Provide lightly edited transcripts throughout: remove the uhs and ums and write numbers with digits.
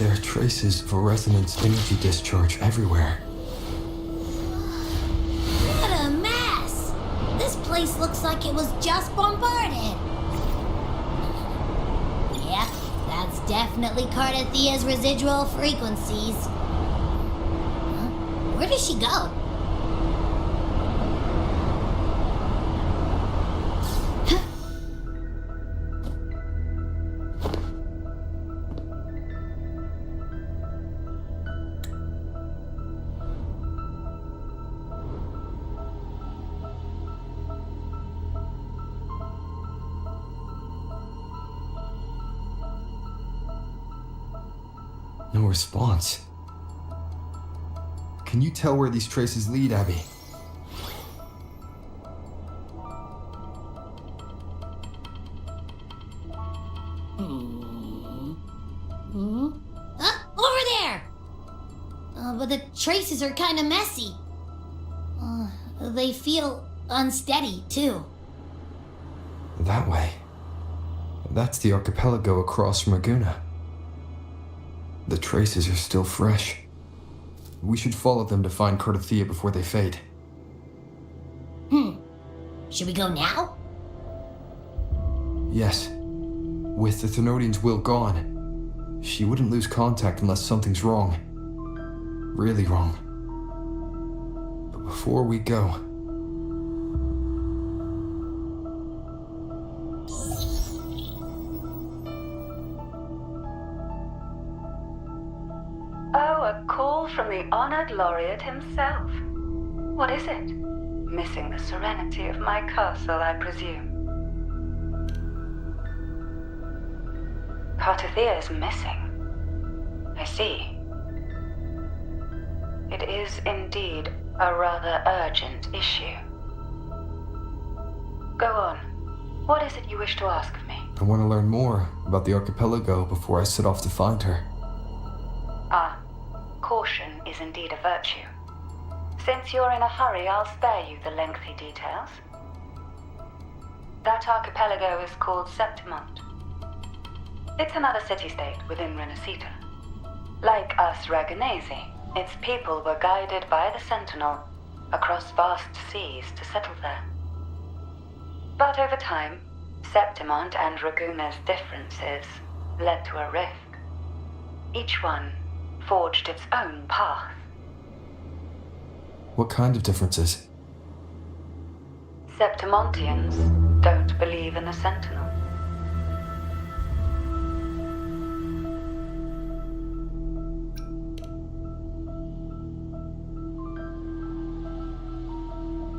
There are traces of a resonance energy discharge everywhere. What a mess! This place looks like it was just bombarded. Yep, that's definitely Cardathea's residual frequencies. Huh? Where does she go? No response. Can you tell where these traces lead, Abby? Over there! But the traces are kind of messy. They feel unsteady, too. That way. That's the archipelago across from Aguna. The traces are still fresh. We should follow them to find Cardathea before they fade. Should we go now? Yes. With the Thenodian's will gone, she wouldn't lose contact unless something's wrong. Really wrong. But before we go... Oh, a call from the honored laureate himself. What is it? Missing the serenity of my castle, I presume. Cardathea is missing. I see. It is indeed a rather urgent issue. Go on. What is it you wish to ask of me? I want to learn more about the archipelago before I set off to find her. Caution is indeed a virtue. Since you're in a hurry, I'll spare you the lengthy details. That archipelago is called Septimont. It's another city-state within Renacita. Like us Raganesi, its people were guided by the Sentinel across vast seas to settle there. But over time, Septimont and Raguna's differences led to a rift. Each one forged its own path. What kind of differences? Septimontians don't believe in the Sentinel.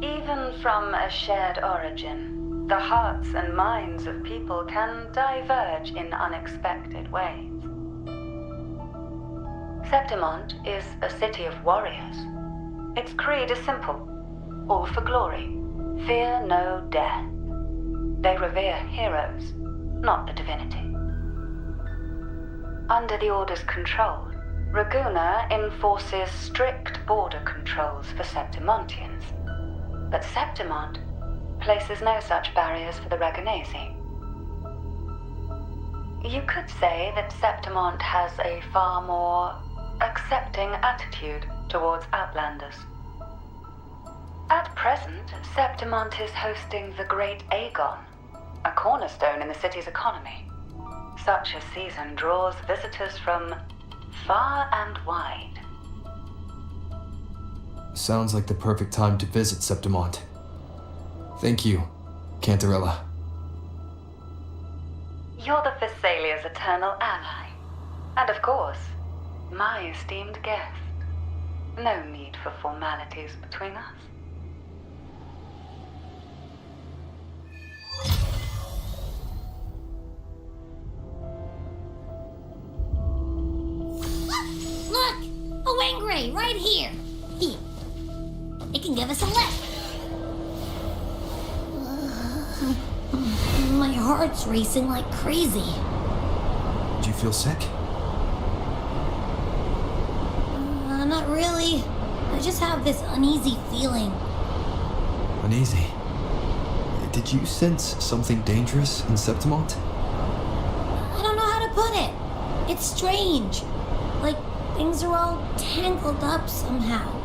Even from a shared origin, the hearts and minds of people can diverge in unexpected ways. Septimont is a city of warriors. Its creed is simple: all for glory, fear no death. They revere heroes, not the divinity. Under the Order's control, Raguna enforces strict border controls for Septimontians, but Septimont places no such barriers for the Raganesi. You could say that Septimont has a far more accepting attitude towards outlanders. At present, Septimont is hosting the Great Aegon, a cornerstone in the city's economy. Such a season draws visitors from far and wide. Sounds like the perfect time to visit Septimont. Thank you, Cantarella. You're the Thessalia's eternal ally. And of course, my esteemed guest. No need for formalities between us. Look! A Wangray right here! Here. It can give us a lift. My heart's racing like crazy. Do you feel sick? Not really. I just have this uneasy feeling. Uneasy? Did you sense something dangerous in Septimont? I don't know how to put it. It's strange. Things are all tangled up somehow.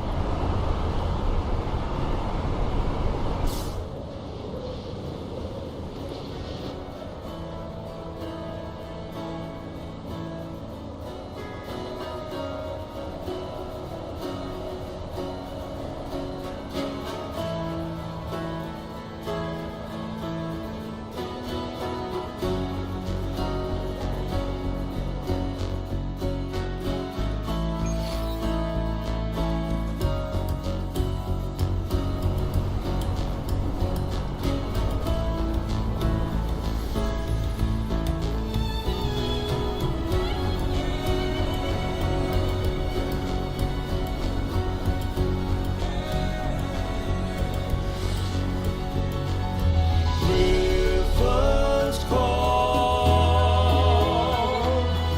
Rivers call,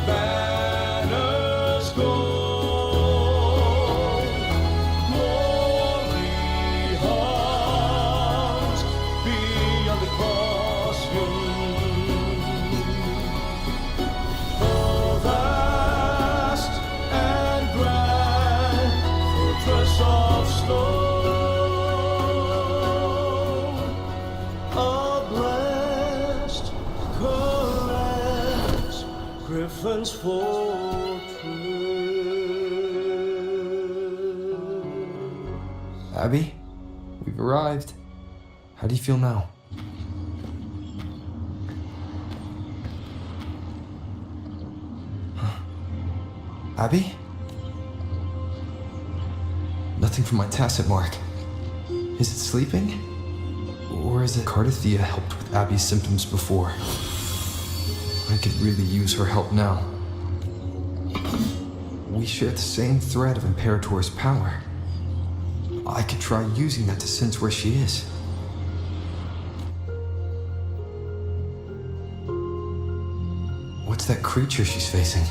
banners go, glory hangs beyond the crossroads. Oh, vast and grand fortress of stone, a blessed caress, Griffin's fortress. Abby, we've arrived. How do you feel now? Huh. Abby? Nothing from my tacit mark. Is it sleeping? Or is it Cardathia helped with Abby's symptoms before? I could really use her help now. We share the same thread of Imperator's power. I could try using that to sense where she is. What's that creature she's facing?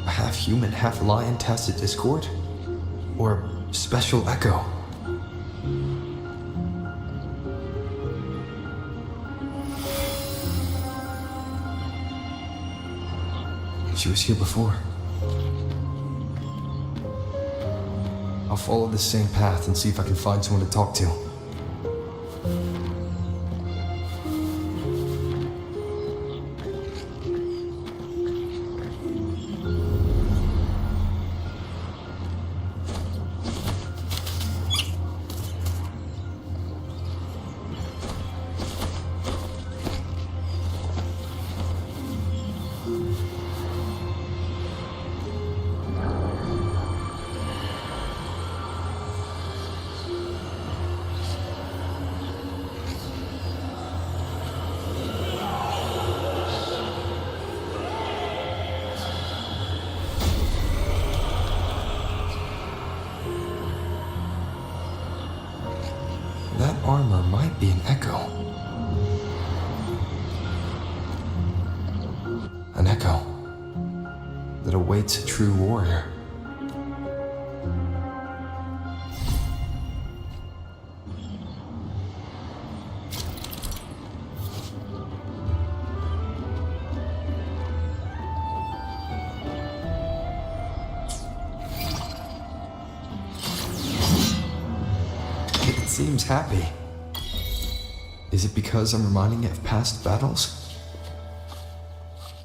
A half-human, half-lion tacit discord? Or special echo? She was here before. I'll follow the same path and see if I can find someone to talk to. That armor might be an echo. An echo that awaits a true warrior. It seems happy. Is it because I'm reminding it of past battles?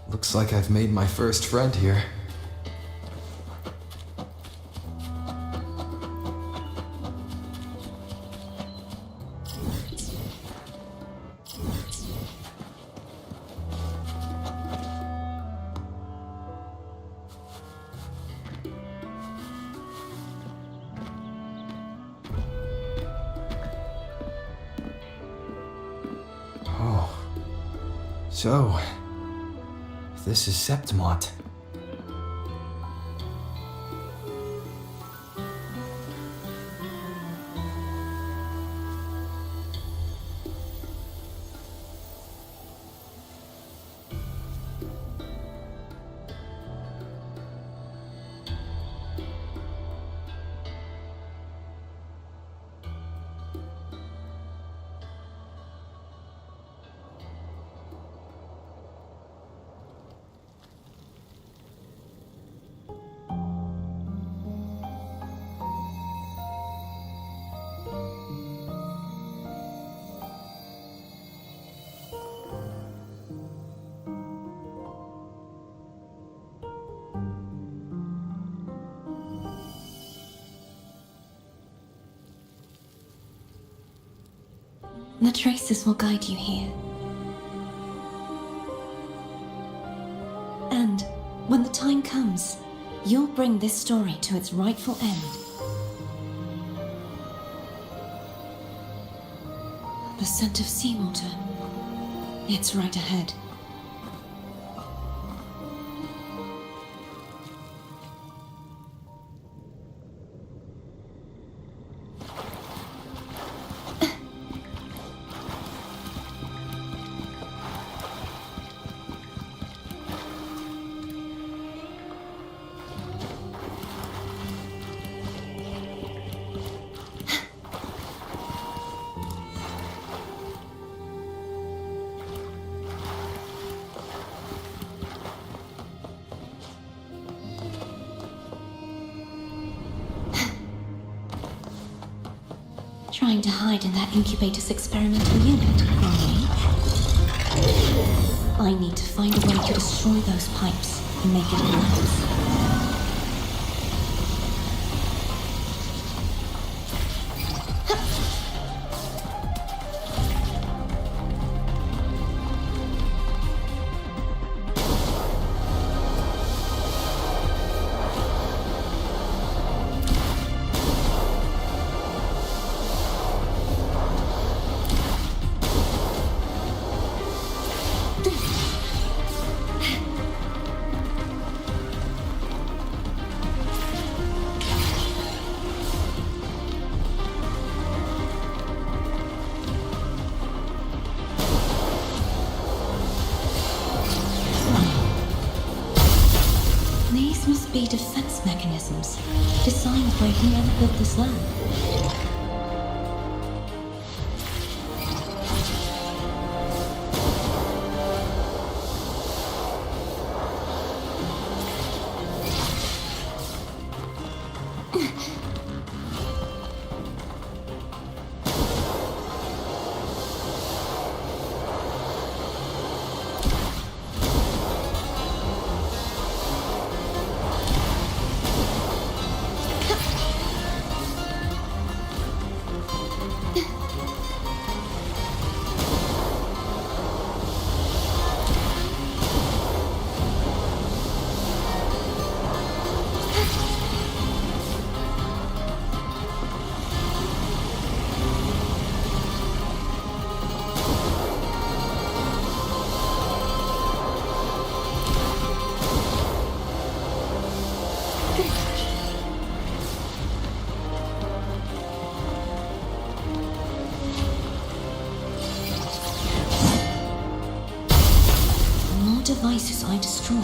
Looks like I've made my first friend here. So, this is Septimont. The traces will guide you here. And when the time comes, you'll bring this story to its rightful end. The scent of seawater. It's right ahead. Trying to hide in that incubator's experimental unit, are we? I need to find a way to destroy those pipes and make it collapse. These must be defense mechanisms designed by whoever built this land. Devices I destroy,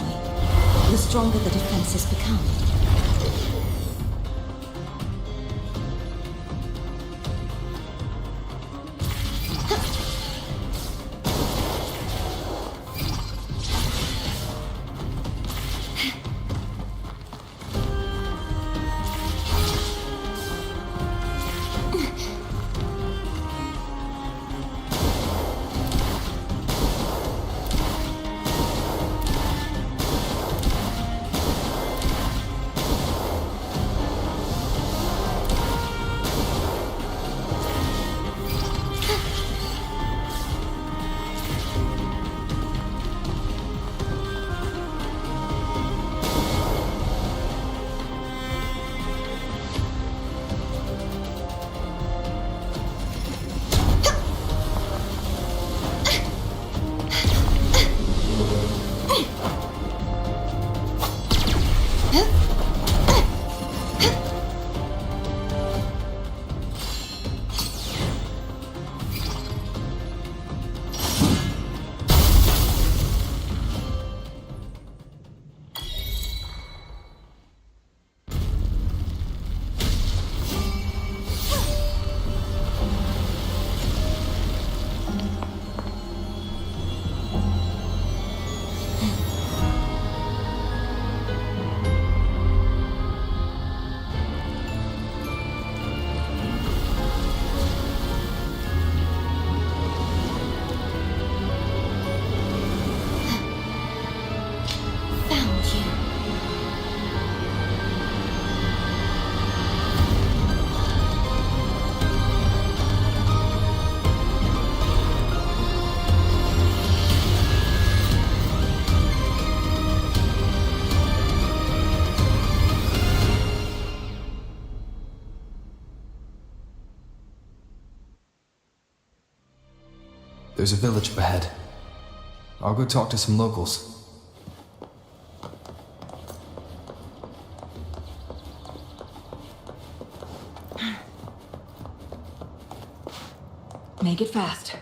the stronger the defenses become. There's a village up ahead. I'll go talk to some locals. Make it fast.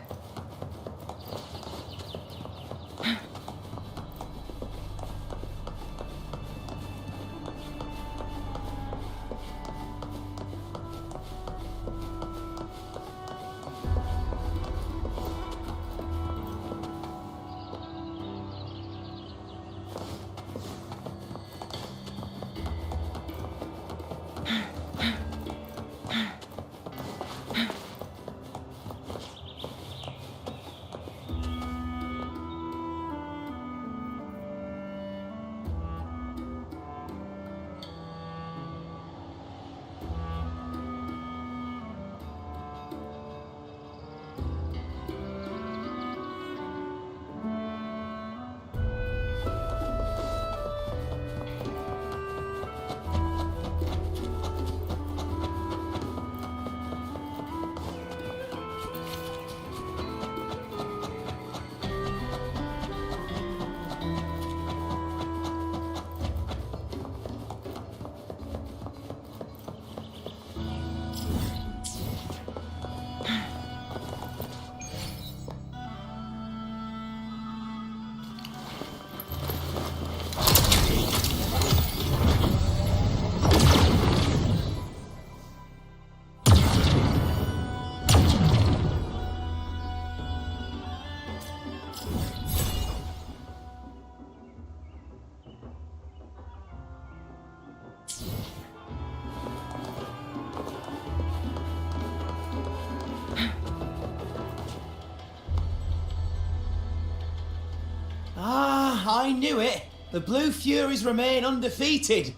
I knew it. The Blue Furies remain undefeated.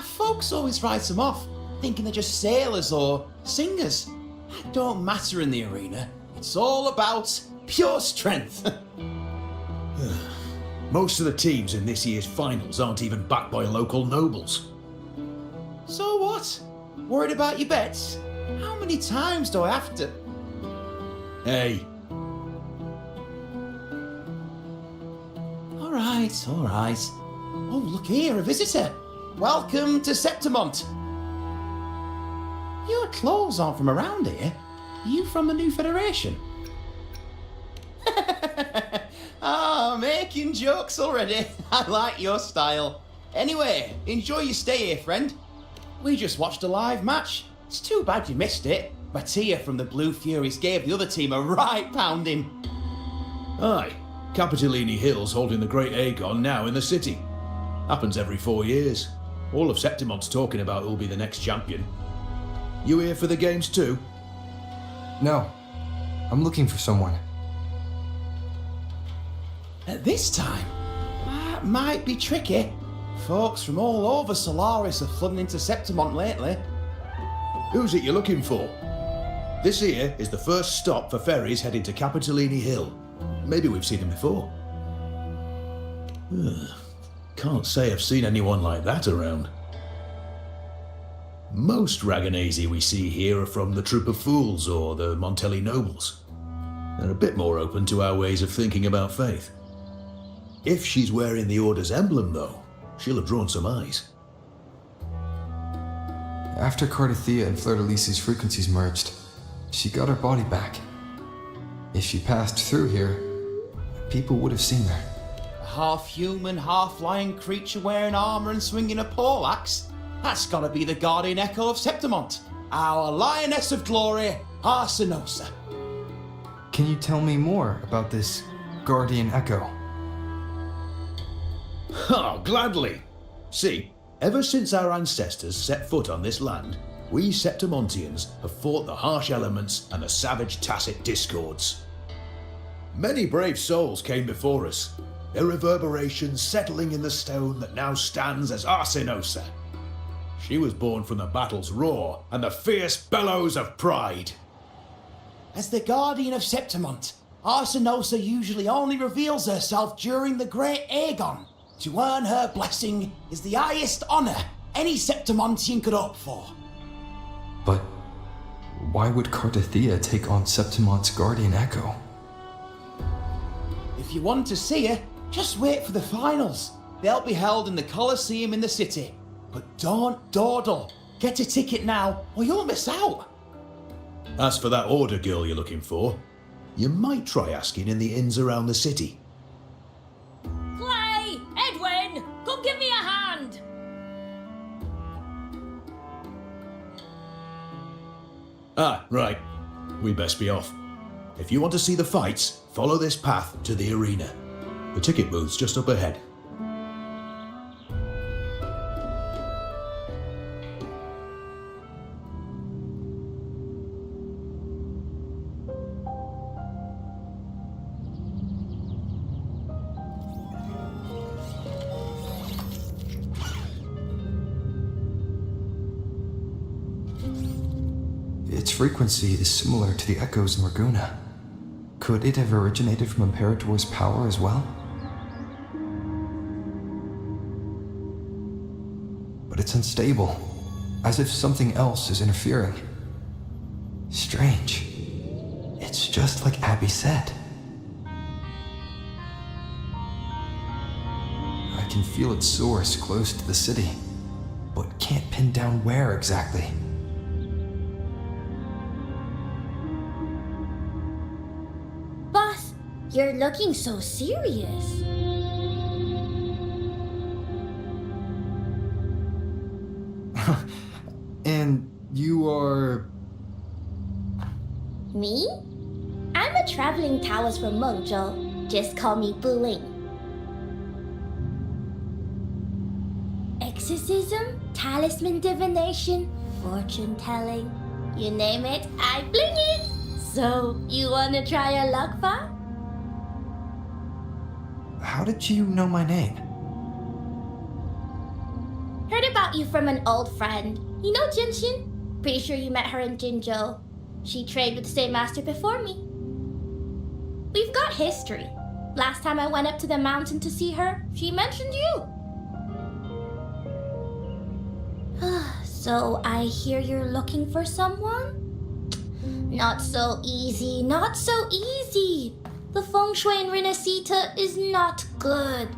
Folks always write them off, thinking they're just sailors or singers. That don't matter in the arena. It's all about pure strength. Most of the teams in this year's finals aren't even backed by local nobles. So what? Worried about your bets? How many times do I have to? Hey, All right. Oh, look here, a visitor. Welcome to Septimont. Your clothes aren't from around here. Are you from the New Federation? Making jokes already. I like your style. Anyway, enjoy your stay here, friend. We just watched a live match. It's too bad you missed it. Mattia from the Blue Furies gave the other team a right pounding. aye. Capitolini Hill's holding the Great Aegon now in the city. Happens every 4 years. All of Septimont's talking about who'll be the next champion. You here for the games too? No. I'm looking for someone. At this time, that might be tricky. Folks from all over Solaris are flooding into Septimont lately. Who's it you're looking for? This here is the first stop for ferries heading to Capitolini Hill. Maybe we've seen him before. Can't say I've seen anyone like that around. Most Raganesi we see here are from the Troop of Fools or the Montelli Nobles. They're a bit more open to our ways of thinking about faith. If she's wearing the Order's emblem, though, she'll have drawn some eyes. After Cardathia and Fleur-de-Lis's frequencies merged, she got her body back. If she passed through here, people would have seen her. A half-human, half-lion creature wearing armour and swinging a poleaxe? That's gotta be the guardian echo of Septimont. Our lioness of glory, Arsinosa. Can you tell me more about this guardian echo? Oh, gladly. See, ever since our ancestors set foot on this land, we Septimontians have fought the harsh elements and the savage tacit discords. Many brave souls came before us, their reverberations settling in the stone that now stands as Arsinosa. She was born from the battle's roar and the fierce bellows of pride. As the guardian of Septimont, Arsinosa usually only reveals herself during the Great Aegon. To earn her blessing is the highest honour any Septimontian could hope for. But Why would Cardathea take on Septimonte's guardian echo? If you want to see her, just wait for the finals. They'll be held in the Colosseum in the city. But don't dawdle. Get a ticket now, or you'll miss out. As for that order girl you're looking for, you might try asking in the inns around the city. Clay! Edwin! Come give me a hand! Ah, right. We best be off. If you want to see the fights, follow this path to the arena. The ticket booth's just up ahead. Its frequency is similar to the echoes in Raguna. Could it have originated from Imperator's power as well? But it's unstable, as if something else is interfering. Strange. It's just like Abby said. I can feel its source close to the city, but can't pin down where exactly. Boss, you're looking so serious. And you are... Me? I'm a traveling Taoist from Mengzhou. Just call me Buling. Exorcism, talisman divination, fortune telling. You name it, I bling it. So, you wanna try your luck, Fa? How did you know my name? Heard about you from an old friend. You know Jinshin? Pretty sure you met her in Jinzhou. She trained with the same master before me. We've got history. Last time I went up to the mountain to see her, she mentioned you. So I hear you're looking for someone? Not so easy, not so easy. The feng shui in Renacita is not good.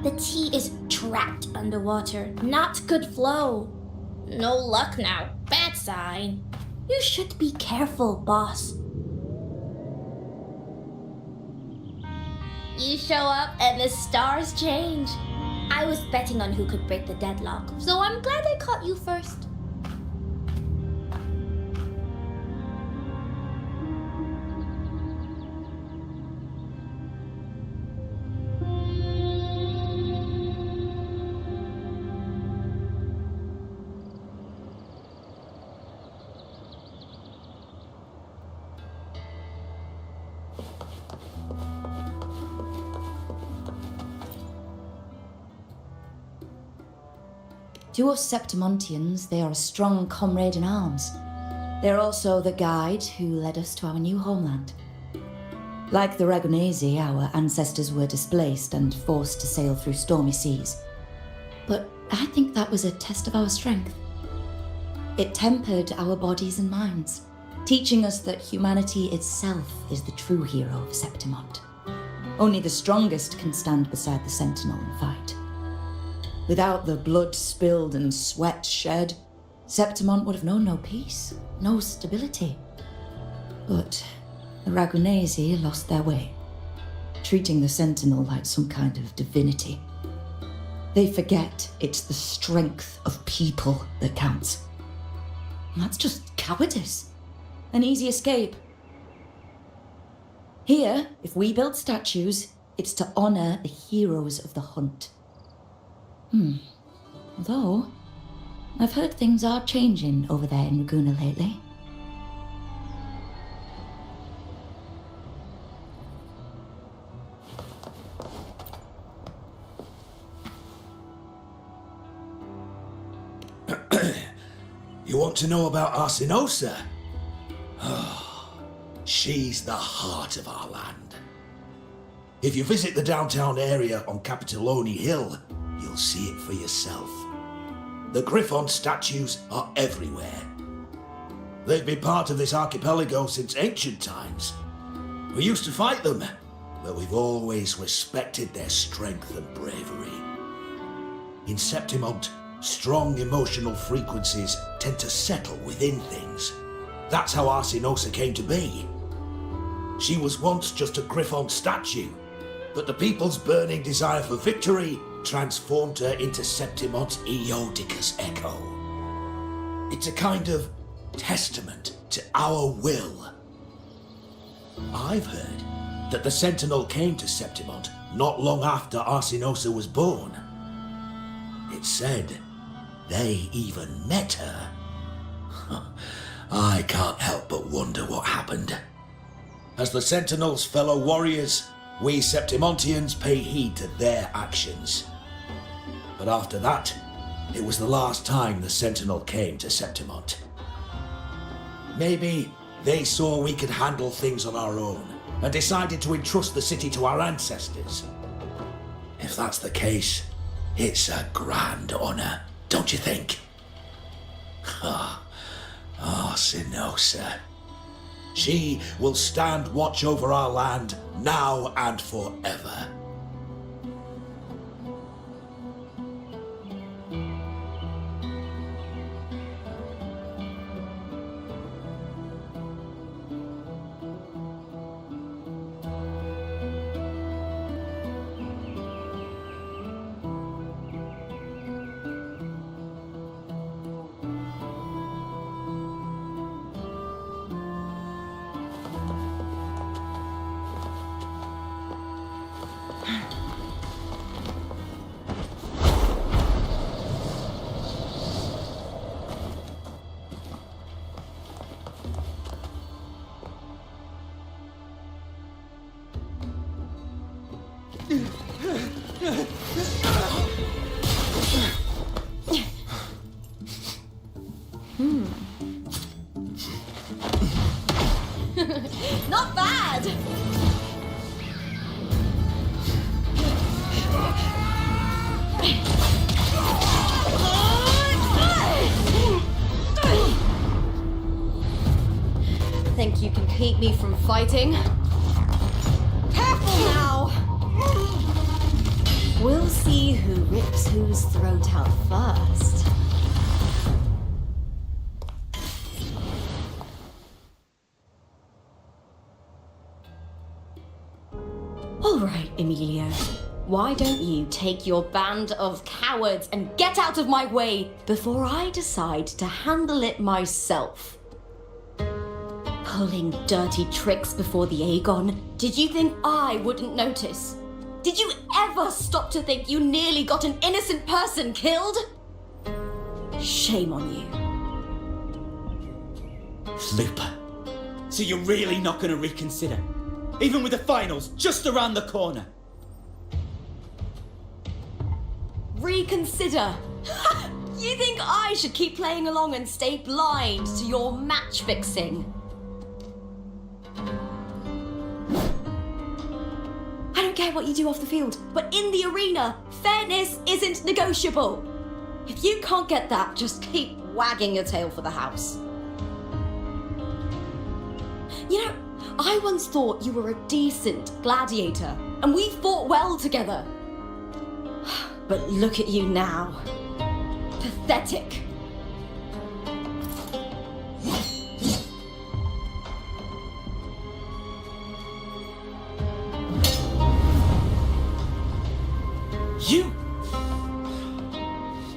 The tea is trapped underwater, not good flow. No luck now, bad sign. You should be careful, boss. You show up and the stars change. I was betting on who could break the deadlock, so I'm glad I caught you first. To us Septimontians, they are a strong comrade in arms. They're also the guide who led us to our new homeland. Like the Ragunesi, our ancestors were displaced and forced to sail through stormy seas. But I think that was a test of our strength. It tempered our bodies and minds, teaching us that humanity itself is the true hero of Septimont. Only the strongest can stand beside the Sentinel and fight. Without the blood spilled and sweat shed, Septimont would have known no peace, no stability. But the Ragunesi lost their way, treating the Sentinel like some kind of divinity. They forget it's the strength of people that counts. And that's just cowardice, an easy escape. Here, if we build statues, it's to honor the heroes of the hunt. Though, I've heard things are changing over there in Raguna lately. You want to know about Arsinosa? She's the heart of our land. If you visit the downtown area on Capitoloni Hill, you'll see it for yourself. The Griffon statues are everywhere, They've been part of this archipelago since ancient times. We used to fight them, but we've always respected their strength and bravery. In Septimont, strong emotional frequencies tend to settle within things. That's how Arsinosa came to be. She was once just a Griffon statue, but the people's burning desire for victory transformed her into Septimont's Eodica's echo. It's a kind of testament to our will. I've heard that the Sentinel came to Septimont not long after Arsinosa was born. It's said they even met her. I can't help but wonder what happened. As the Sentinel's fellow warriors, we Septimontians pay heed to their actions. But after that, it was the last time the Sentinel came to Septimont. Maybe they saw we could handle things on our own and decided to entrust the city to our ancestors. If that's the case, it's a grand honor, don't you think? Arsinosa. She will stand watch over our land now and forever. Not bad! Think you can keep me from fighting? Careful now! We'll see who rips whose throat out first. All right, Emilio. Why don't you take your band of cowards and get out of my way before I decide to handle it myself? Pulling dirty tricks before the Aegon. Did you think I wouldn't notice? Did you ever stop to think you nearly got an innocent person killed? Shame on you. Lupa. So you're really not going to reconsider? Even with the finals just around the corner? Reconsider? You think I should keep playing along and stay blind to your match fixing? I don't care what you do off the field, but in the arena, fairness isn't negotiable. If you can't get that, just keep wagging your tail for the house. You know, I once thought you were a decent gladiator, and we fought well together. But look at you now. Pathetic.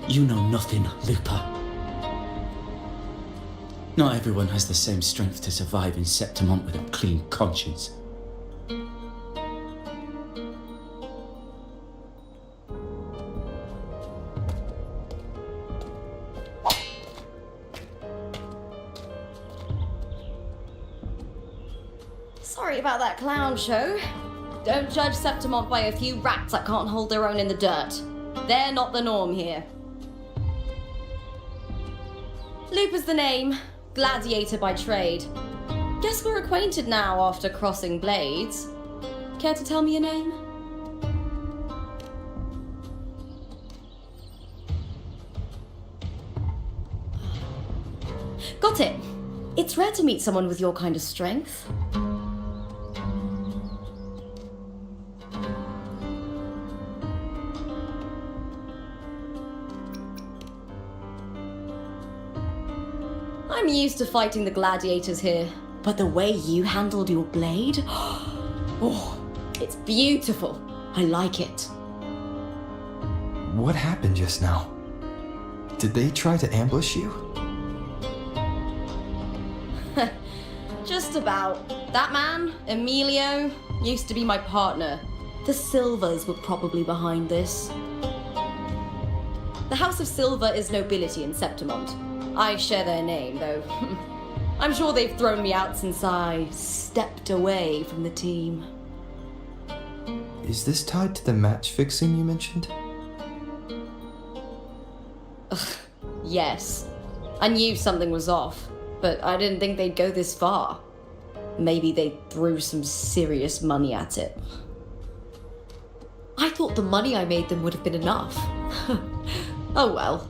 You know nothing, Lupa. Not everyone has the same strength to survive in Septimont with a clean conscience. Sorry about that clown show. Don't judge Septimont by a few rats that can't hold their own in the dirt. They're not the norm here. Lupa's the name, gladiator by trade. Guess we're acquainted now after crossing blades. Care to tell me your name? Got it. It's rare to meet someone with your kind of strength. I'm used to fighting the gladiators here, but the way you handled your blade, oh, it's beautiful. I like it. What happened just now? Did they try to ambush you? Just about. That man, Emilio, used to be my partner. The Silvers were probably behind this. The House of Silver is nobility in Septimont. I share their name, though. I'm sure they've thrown me out since I stepped away from the team. Is this tied to the match fixing you mentioned? Yes. I knew something was off, but I didn't think they'd go this far. Maybe they threw some serious money at it. I thought the money I made them would have been enough. Oh well.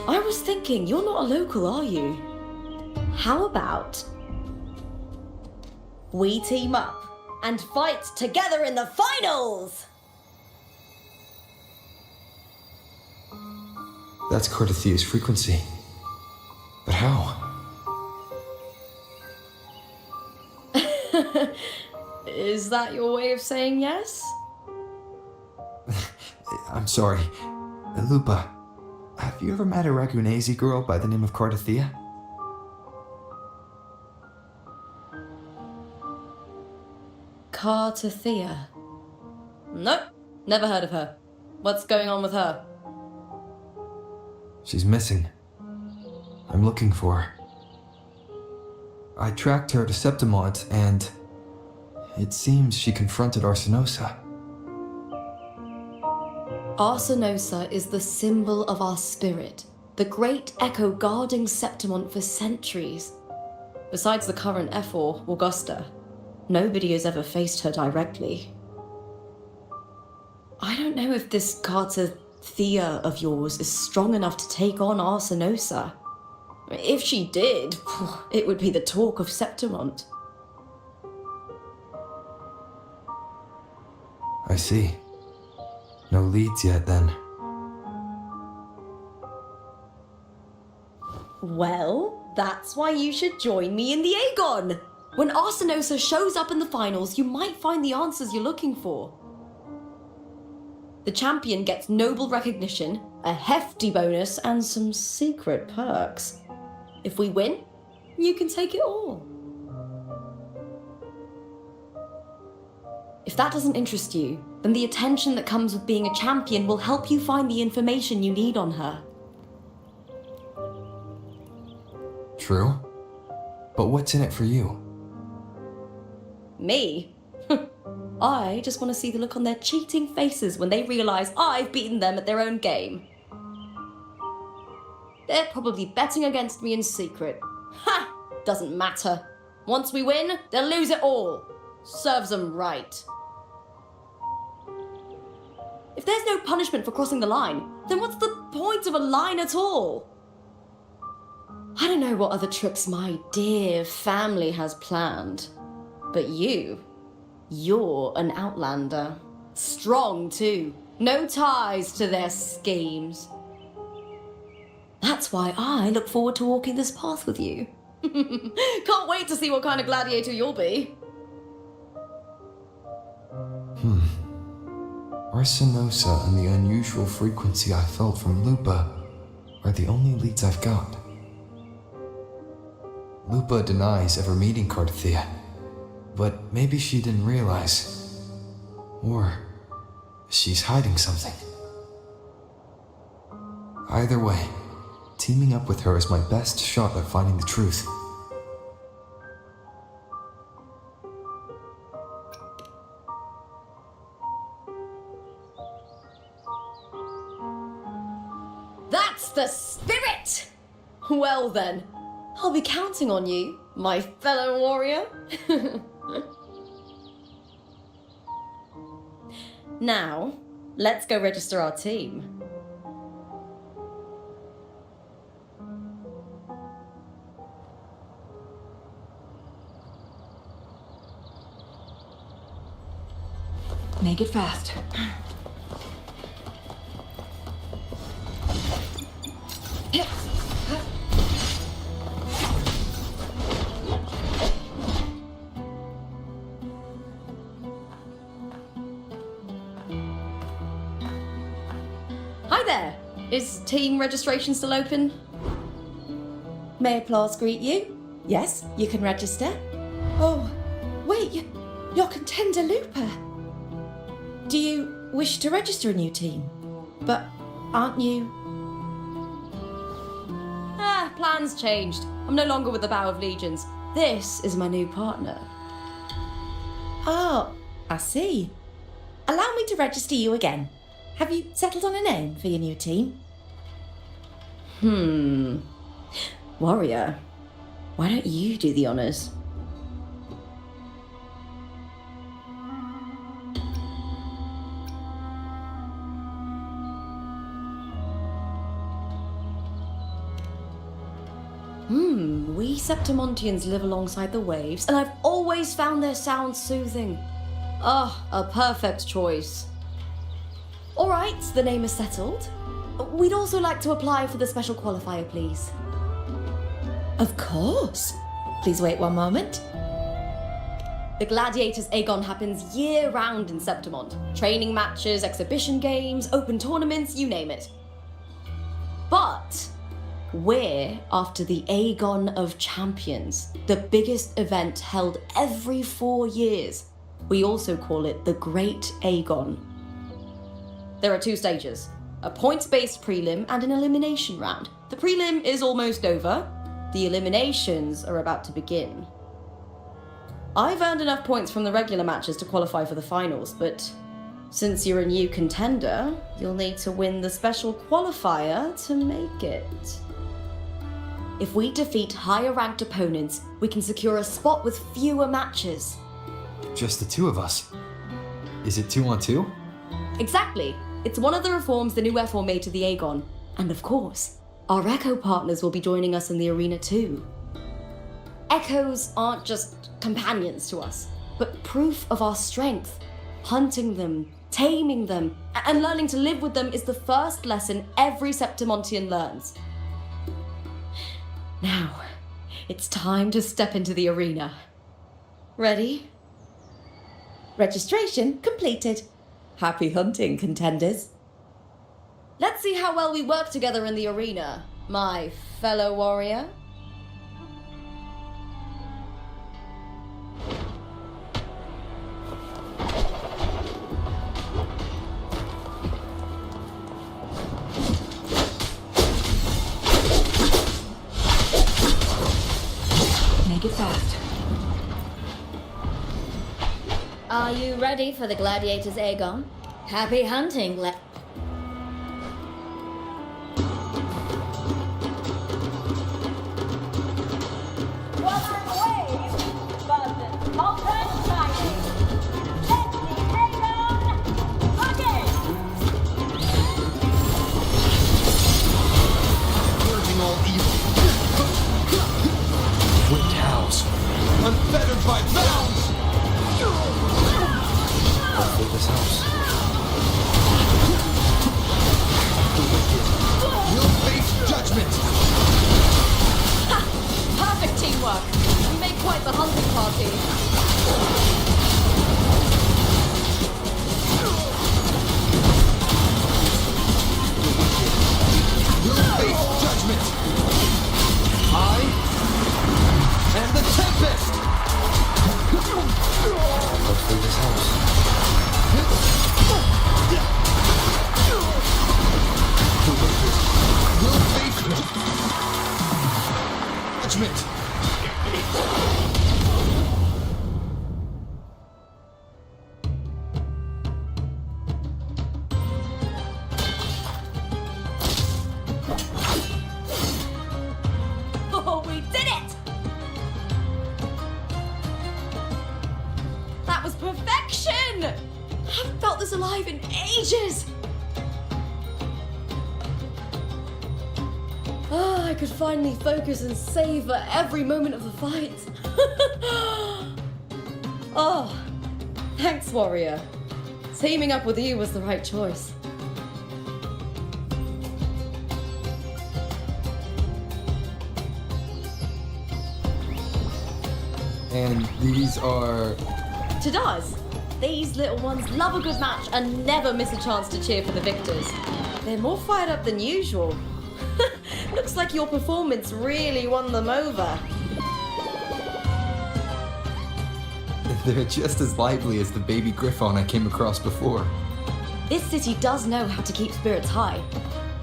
I was thinking, you're not a local, are you? How about we team up and fight together in the finals? That's Cardathia's frequency. But how? Is that your way of saying yes? I'm sorry. Lupa, have you ever met a Ragunese girl by the name of Cardathia? Cardathia? Nope, never heard of her. What's going on with her? She's missing. I'm looking for her. I tracked her to Septimont and it seems she confronted Arsenosa. Arsenosa is the symbol of our spirit, the great echo guarding Septimont for centuries. Besides the current Ephor, Augusta, nobody has ever faced her directly. I don't know if this Cardathia of yours is strong enough to take on Arsenosa. If she did, it would be the talk of Septimont. I see. No leads yet, then. Well, that's why you should join me in the Aegon! When Arsenosa shows up in the finals, you might find the answers you're looking for. The champion gets noble recognition, a hefty bonus, and some secret perks. If we win, you can take it all. If that doesn't interest you, then the attention that comes with being a champion will help you find the information you need on her. True. But what's in it for you? Me? I just want to see the look on their cheating faces when they realise I've beaten them at their own game. They're probably betting against me in secret. Ha! Doesn't matter. Once we win, they'll lose it all. Serves them right. If there's no punishment for crossing the line, then what's the point of a line at all? I don't know what other tricks my dear family has planned, but you're an outlander. Strong too. No ties to their schemes. That's why I look forward to walking this path with you. Can't wait to see what kind of gladiator you'll be. Arsenosa and the unusual frequency I felt from Lupa are the only leads I've got. Lupa denies ever meeting Cardathia, but maybe she didn't realize. Or she's hiding something. Either way, teaming up with her is my best shot at finding the truth. That's the spirit! Well then, I'll be counting on you, my fellow warrior. Now, let's go register our team. Make it fast. Hi there! Is team registration still open? May applause greet you? Yes, you can register. Oh, wait, you're Contender Looper. Do you wish to register a new team? But aren't you? Plans changed. I'm no longer with the Bow of Legions. This is my new partner. Oh, I see. Allow me to register you again. Have you settled on a name for your new team? Warrior, why don't you do the honors? We Septimontians live alongside the waves, and I've always found their sound soothing. A perfect choice. Alright, the name is settled. We'd also like to apply for the special qualifier, please. Of course. Please wait one moment. The Gladiators Aegon happens year-round in Septimont. Training matches, exhibition games, open tournaments, you name it. But we're after the Aegon of Champions, the biggest event held every 4 years. We also call it the Great Aegon. There are 2 stages, a points-based prelim and an elimination round. The prelim is almost over. The eliminations are about to begin. I've earned enough points from the regular matches to qualify for the finals, but since you're a new contender, you'll need to win the special qualifier to make it. If we defeat higher-ranked opponents, we can secure a spot with fewer matches. Just the 2 of us. Is it 2 on 2? Exactly. It's one of the reforms the new F4 made to the Aegon. And of course, our Echo partners will be joining us in the arena too. Echoes aren't just companions to us, but proof of our strength. Hunting them, taming them, and learning to live with them is the first lesson every Septimontian learns. Now, it's time to step into the arena. Ready? Registration completed. Happy hunting, contenders. Let's see how well we work together in the arena, my fellow warrior. Make it fast. Are you ready for the Gladiators Aegon? Happy hunting, Wuthering Waves versus Molten Shining. Let the Aegon begin! Purging all evil. Wind howls. Unfettered by bounds! Hopefully this helps. The wicked will face judgment! Ha! Perfect teamwork! We make quite the hunting party. The wicked will face judgment! I am the Tempest! Hopefully this helps. The wicked will face judgment! Oh, we did it! That was perfection! I haven't felt this alive in ages! Ah, I could finally focus and savor every moment of the fight. Oh, thanks, warrior. Teaming up with you was the right choice. And these are... Tadars, these little ones love a good match and never miss a chance to cheer for the victors. They're more fired up than usual. Looks like your performance really won them over. They're just as lively as the baby Griffon I came across before. This city does know how to keep spirits high.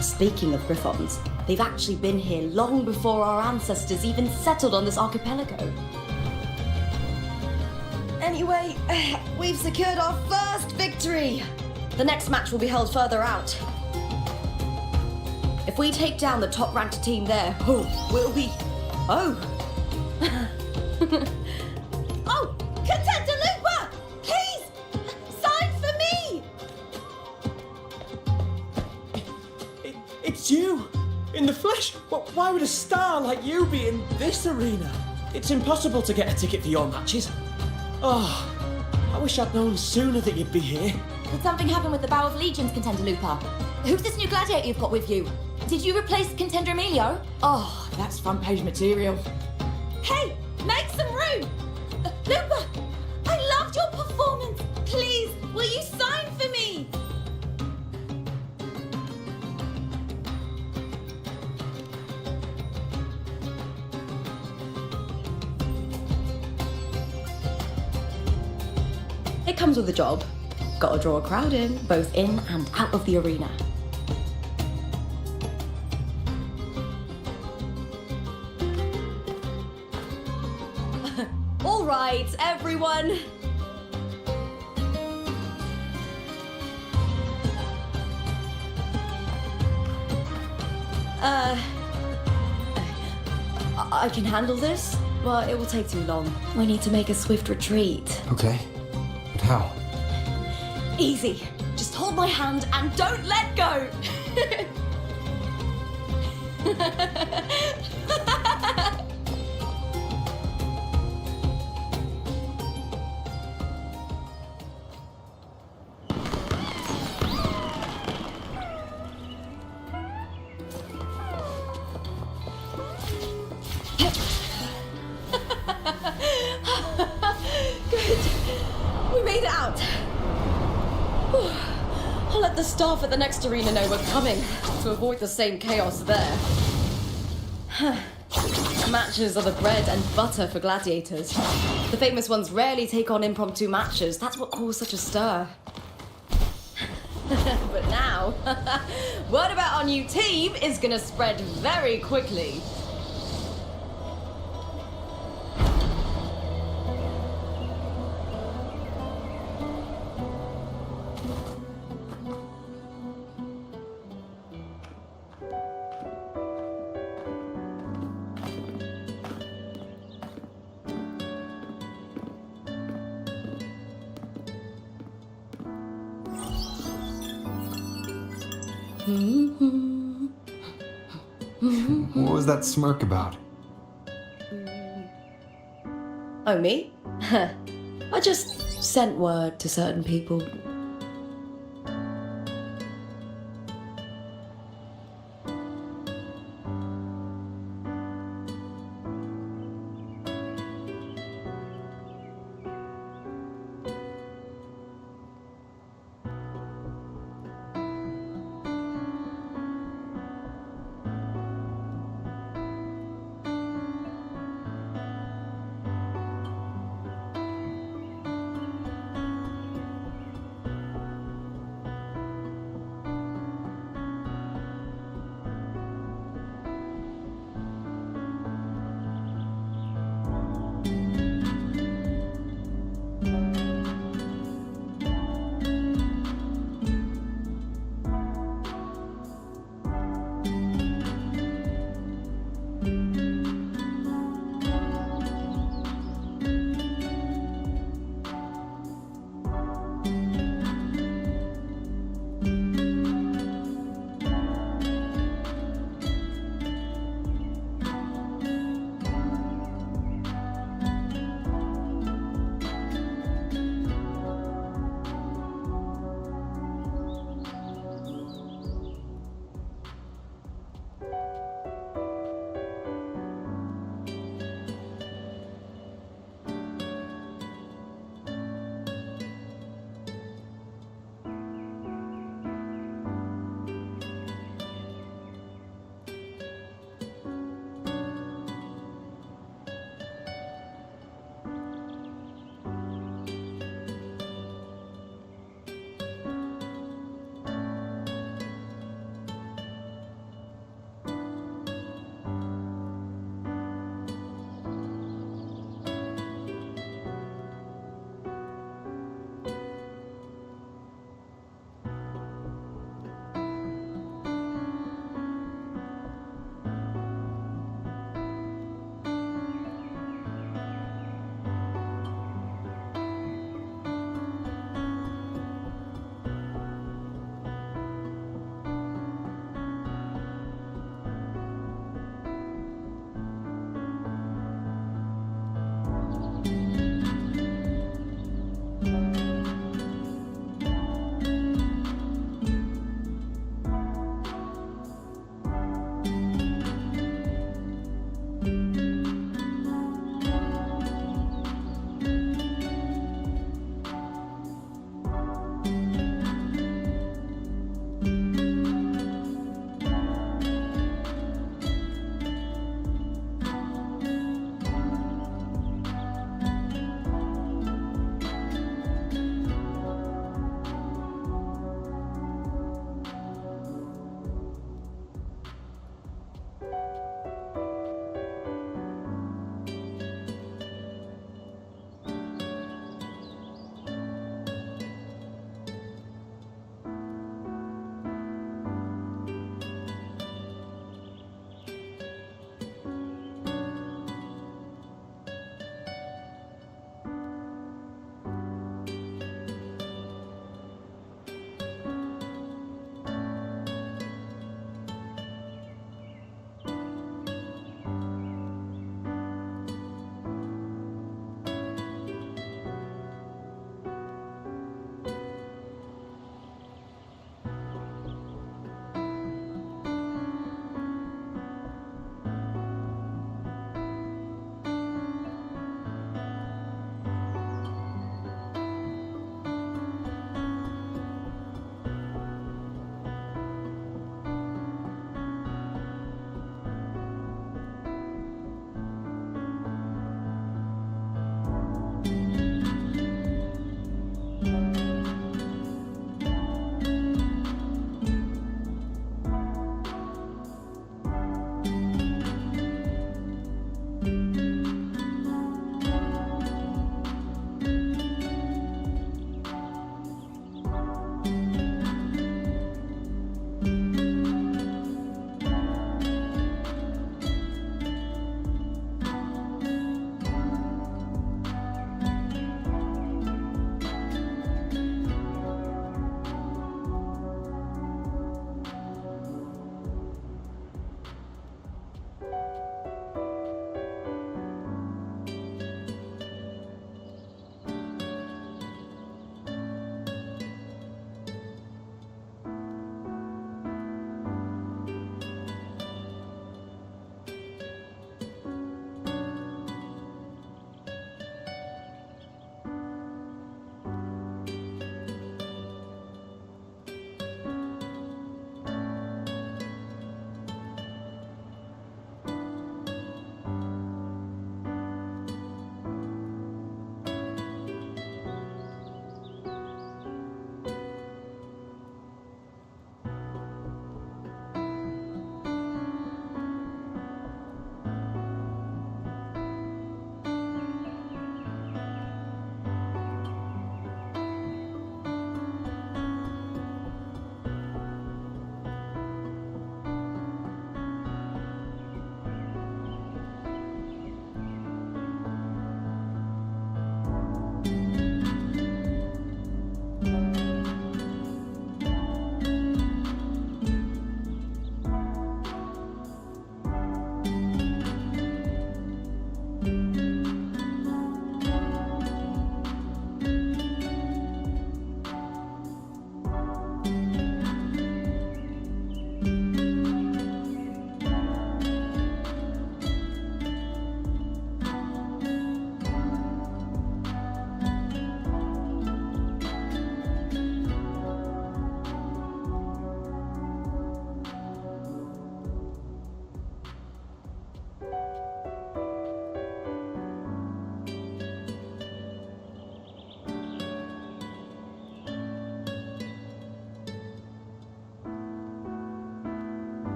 Speaking of Griffons, they've actually been here long before our ancestors even settled on this archipelago. Anyway, we've secured our first victory! The next match will be held further out. If we take down the top-ranked team there, we'll be... Oh! Oh! Contender Looper! Please! Sign for me! It's you! In the flesh! Why would a star like you be in this arena? It's impossible to get a ticket for your matches. Oh, I wish I'd known sooner that you'd be here. Did something happen with the Bow of Legions, Contender Lupa? Who's this new gladiator you've got with you? Did you replace Contender Emilio? Oh, that's front page material. Hey! Make some room! Lupa! I loved your performance! Please, will you sign for me? It comes with a job. Gotta draw a crowd in, both in and out of the arena. All right, everyone. I can handle this, but it will take too long. We need to make a swift retreat. Okay, but how? Easy. Just hold my hand and don't let go. Good. We made it out. Whew. I'll let the staff at the next arena know we're coming to avoid the same chaos there. Matches are the bread and butter for gladiators. The famous ones rarely take on impromptu matches. That's what caused such a stir. But now, word about our new team is gonna spread very quickly. What was that smirk about? Oh, me? I just sent word to certain people.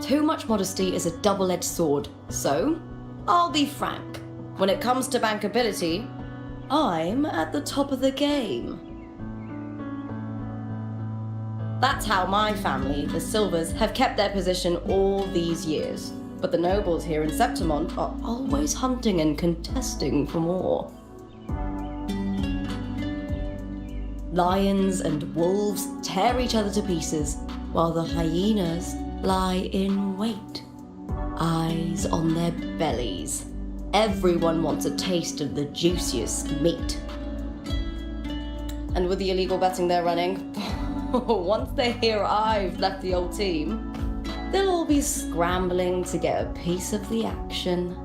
Too much modesty is a double-edged sword, so I'll be frank. When it comes to bankability, I'm at the top of the game. That's how my family, the Silvers, have kept their position all these years. But the nobles here in Septimont are always hunting and contesting for more. Lions and wolves tear each other to pieces, while the hyenas lie in wait, eyes on their bellies. Everyone wants a taste of the juiciest meat. And with the illegal betting they're running, once they hear I've left the old team, they'll all be scrambling to get a piece of the action.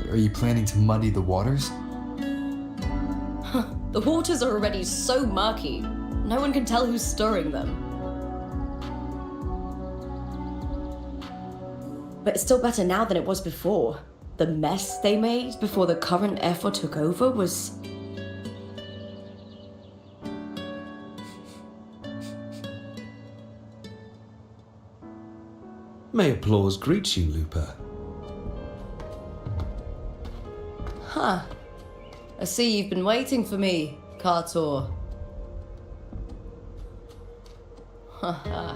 Are you planning to muddy the waters? The waters are already so murky, no one can tell who's stirring them. But it's still better now than it was before. The mess they made before the current effort took over was... May applause greet you, Looper. Huh. I see you've been waiting for me, Kartor. Haha.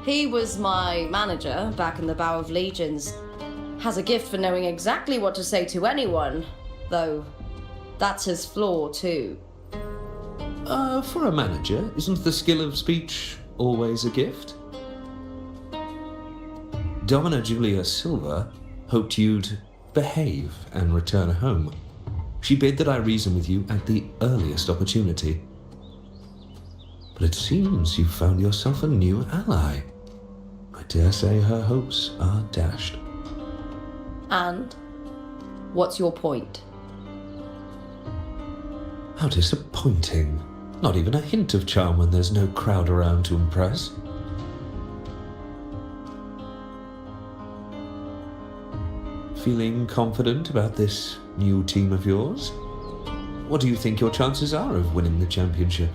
He was my manager back in the Bow of Legions. Has a gift for knowing exactly what to say to anyone, though that's his flaw too. For a manager, isn't the skill of speech always a gift? Domina Julia Silva hoped you'd behave and return home. She bid that I reason with you at the earliest opportunity. But it seems you've found yourself a new ally. I dare say her hopes are dashed. And? What's your point? How disappointing. Not even a hint of charm when there's no crowd around to impress. Feeling confident about this new team of yours? What do you think your chances are of winning the championship?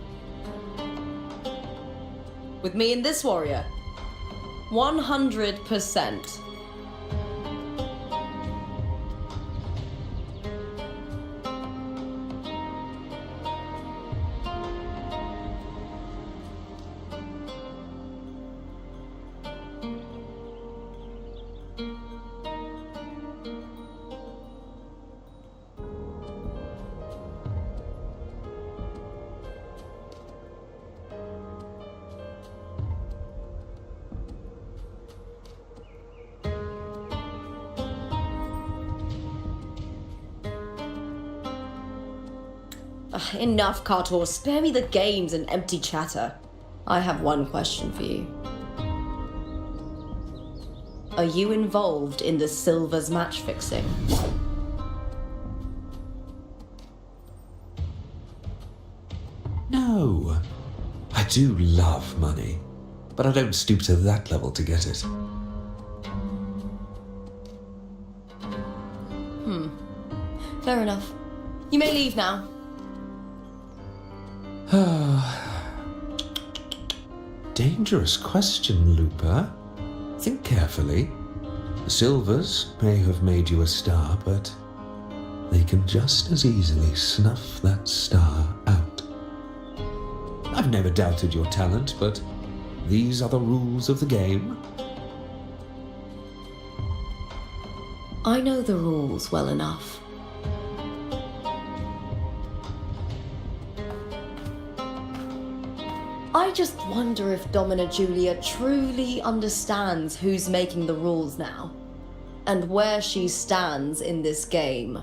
With me and this warrior? 100%. Enough, Cartor. Spare me the games and empty chatter. I have one question for you. Are you involved in the Silver's match fixing? No. I do love money, but I don't stoop to that level to get it. Fair enough. You may leave now. Dangerous question, Looper. Think carefully. The Silvers may have made you a star, but they can just as easily snuff that star out. I've never doubted your talent, but these are the rules of the game. I know the rules well enough. I just wonder if Domina Julia truly understands who's making the rules now, and where she stands in this game.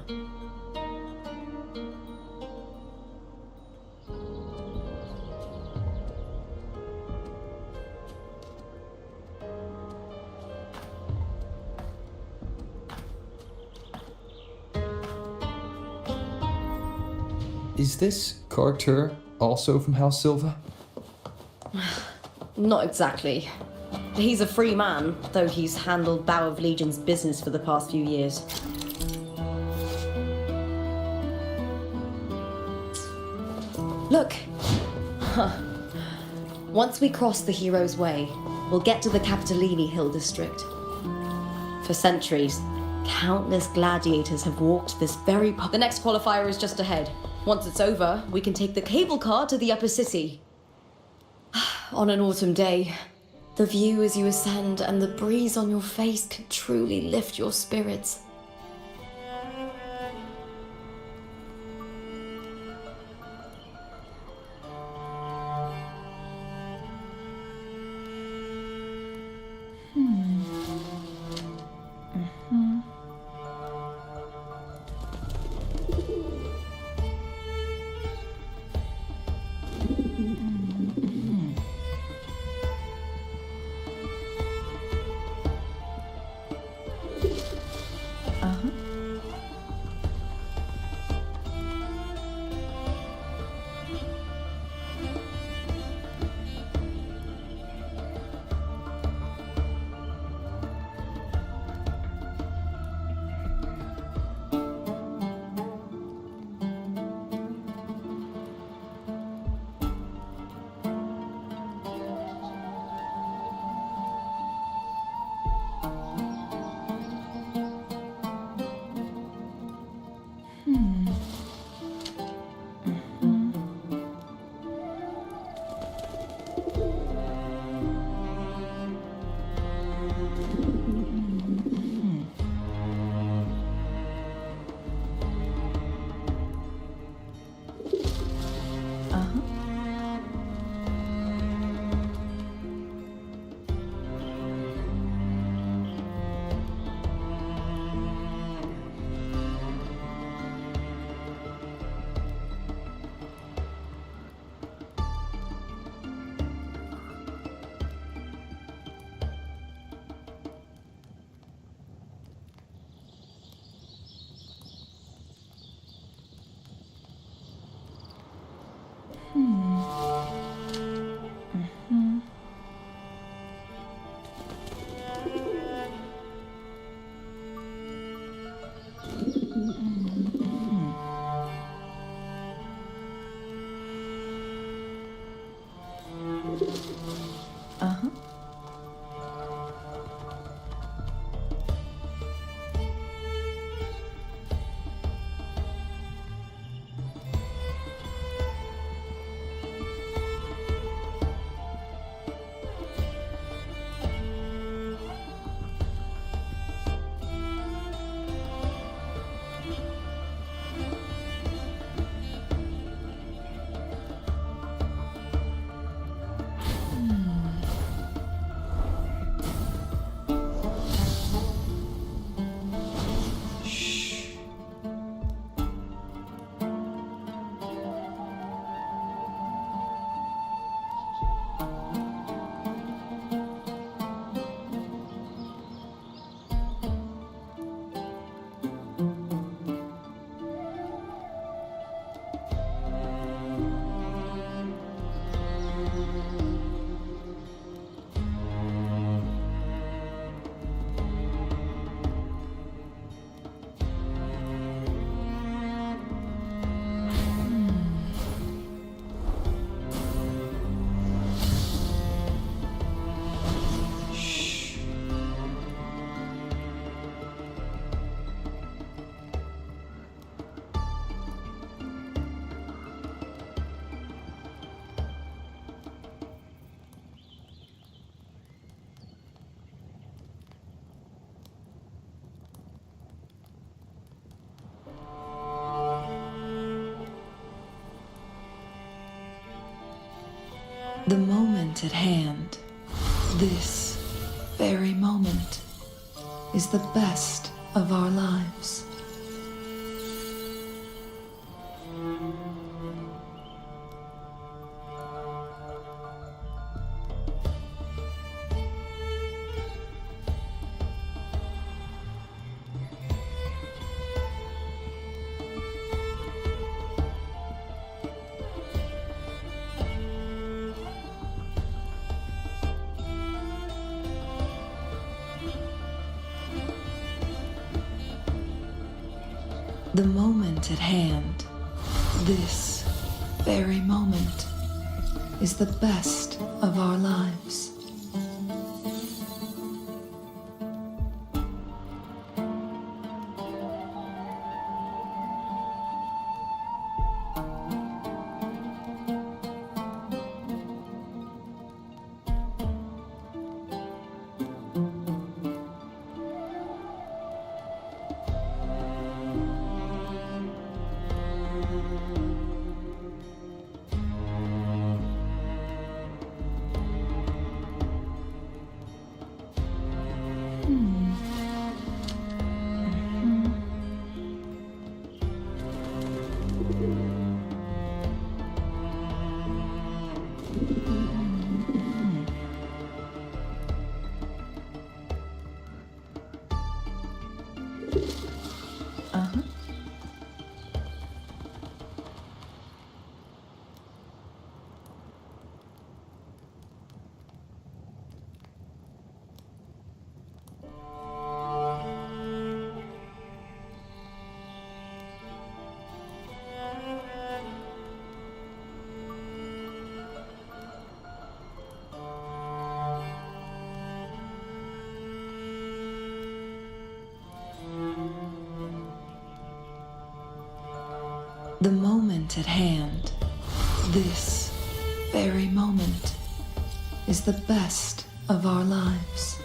Is this Carter also from House Silva? Not exactly. He's a free man, though he's handled Bow of Legion's business for the past few years. Look! Once we cross the Hero's Way, we'll get to the Capitolini Hill district. For centuries, countless gladiators have walked this very path. The next qualifier is just ahead. Once it's over, we can take the cable car to the upper city. On an autumn day, the view as you ascend and the breeze on your face can truly lift your spirits. Uh-huh. The moment at hand, this very moment, is the best of our lives. The moment at hand, this very moment, is the best of our lives. The moment at hand, this very moment, is the best of our lives.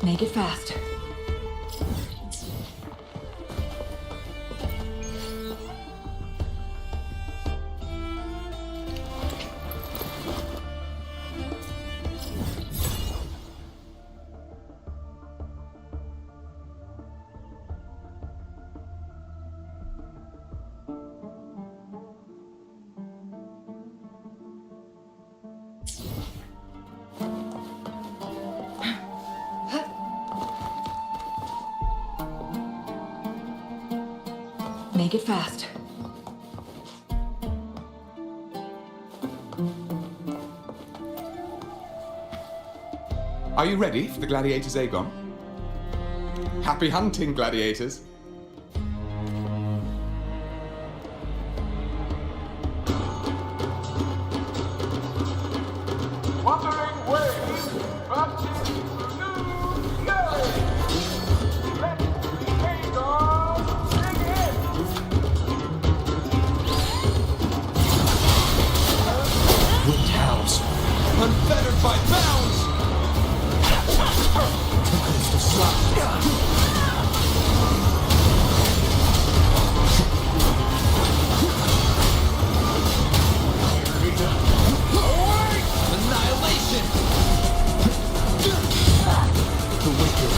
Make it fast. Make it fast. Are you ready for the gladiators, Aegon? Happy hunting, gladiators. Wuthering Waves versus Blue Fury. Let the Aegon begin. Wind howls, unfettered by bounds! Too close to stop. Annihilation! The wicked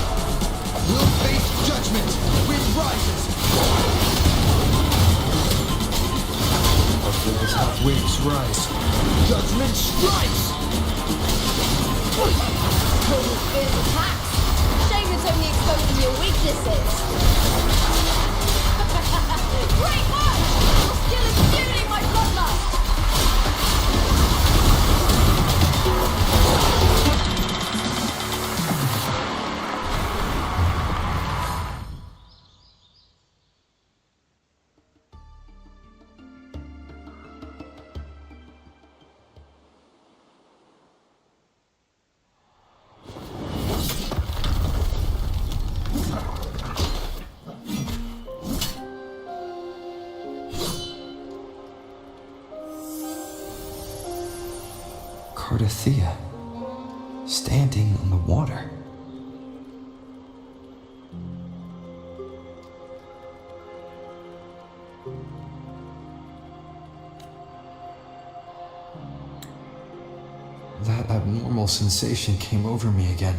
will face judgment. Wind rises. Our fingers have wings rise. Judgment strikes! Total fierce attacks. Shame it's only exposing your weaknesses. Great work! Your skill is fueling my bloodlust. Cardothea, standing on the water. That abnormal sensation came over me again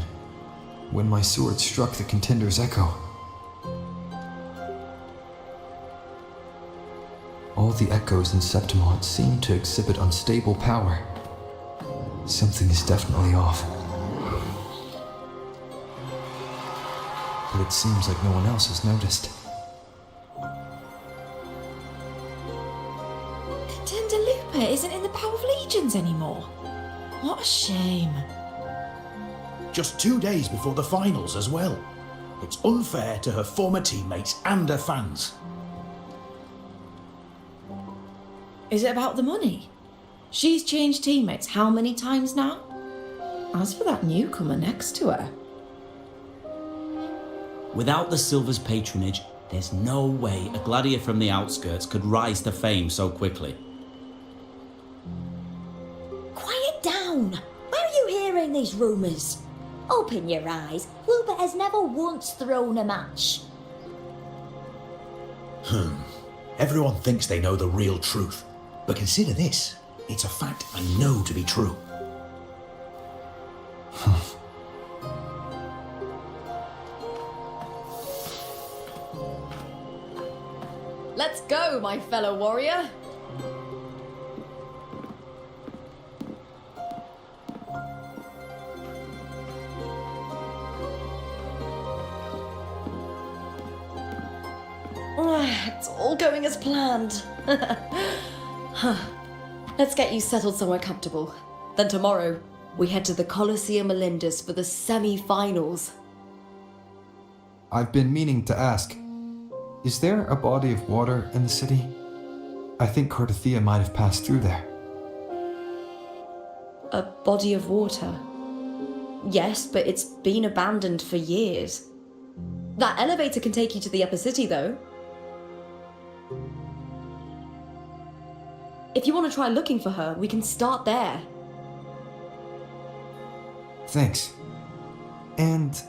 when my sword struck the contender's echo. All the echoes in Septimont seem to exhibit unstable power. Something is definitely off. But it seems like no one else has noticed. Contender Lupa isn't in the Power of Legions anymore. What a shame. Just 2 days before the finals as well. It's unfair to her former teammates and her fans. Is it about the money? She's changed teammates how many times now? As for that newcomer next to her. Without the Silver's patronage, there's no way a gladiator from the outskirts could rise to fame so quickly. Quiet down. Where are you hearing these rumours? Open your eyes. Wilbur has never once thrown a match. Everyone thinks they know the real truth. But consider this. It's a fact I know to be true. Let's go, my fellow warrior. It's all going as planned. Let's get you settled somewhere comfortable. Then tomorrow, we head to the Colosseum Melindus for the semi-finals. I've been meaning to ask, is there a body of water in the city? I think Cardothea might have passed through there. A body of water? Yes, but it's been abandoned for years. That elevator can take you to the upper city, though. If you want to try looking for her, we can start there. Thanks. And,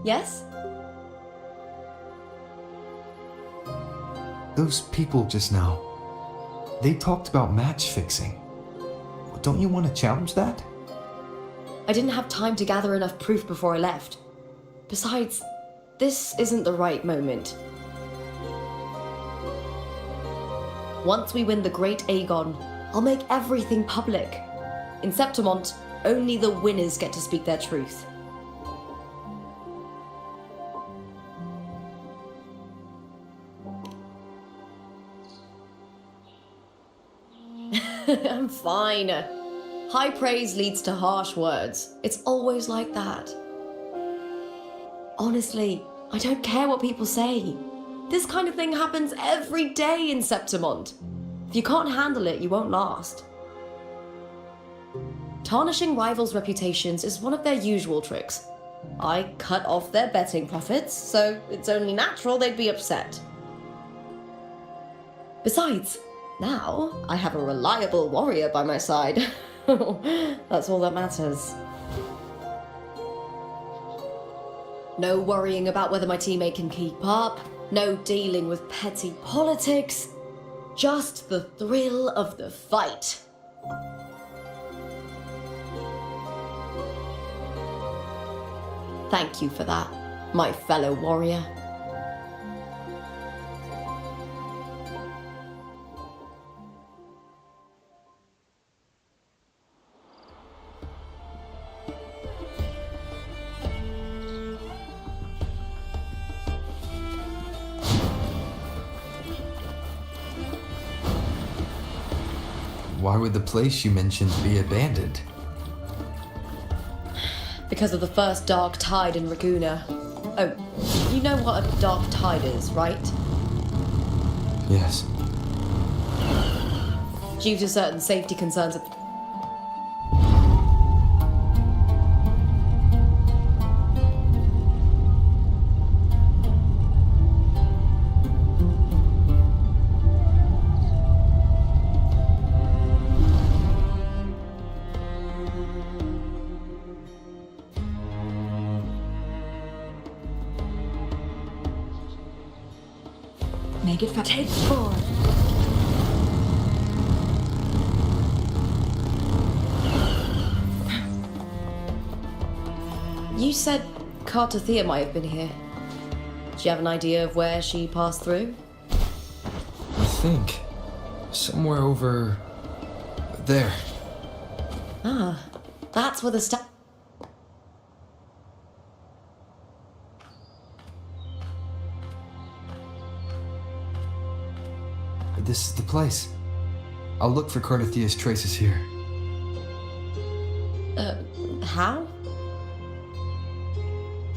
Yes? those people just now, they talked about match fixing. Don't you want to challenge that? I didn't have time to gather enough proof before I left. Besides, this isn't the right moment. Once we win the Great Aegon, I'll make everything public. In Septimont, only the winners get to speak their truth. I'm fine. High praise leads to harsh words. It's always like that. Honestly, I don't care what people say. This kind of thing happens every day in Septimont. If you can't handle it, you won't last. Tarnishing rivals' reputations is one of their usual tricks. I cut off their betting profits, so it's only natural they'd be upset. Besides, now I have a reliable warrior by my side. That's all that matters. No worrying about whether my teammate can keep up. No dealing with petty politics. Just the thrill of the fight. Thank you for that, my fellow warrior. Why would the place you mentioned be abandoned? Because of the first dark tide in Raguna. Oh, you know what a dark tide is, right? Yes. Due to certain safety concerns at Make it take 4. You said Cartothea might have been here. Do you have an idea of where she passed through? I think somewhere over there. Ah, that's where the This is the place. I'll look for Cardothea's traces here. How?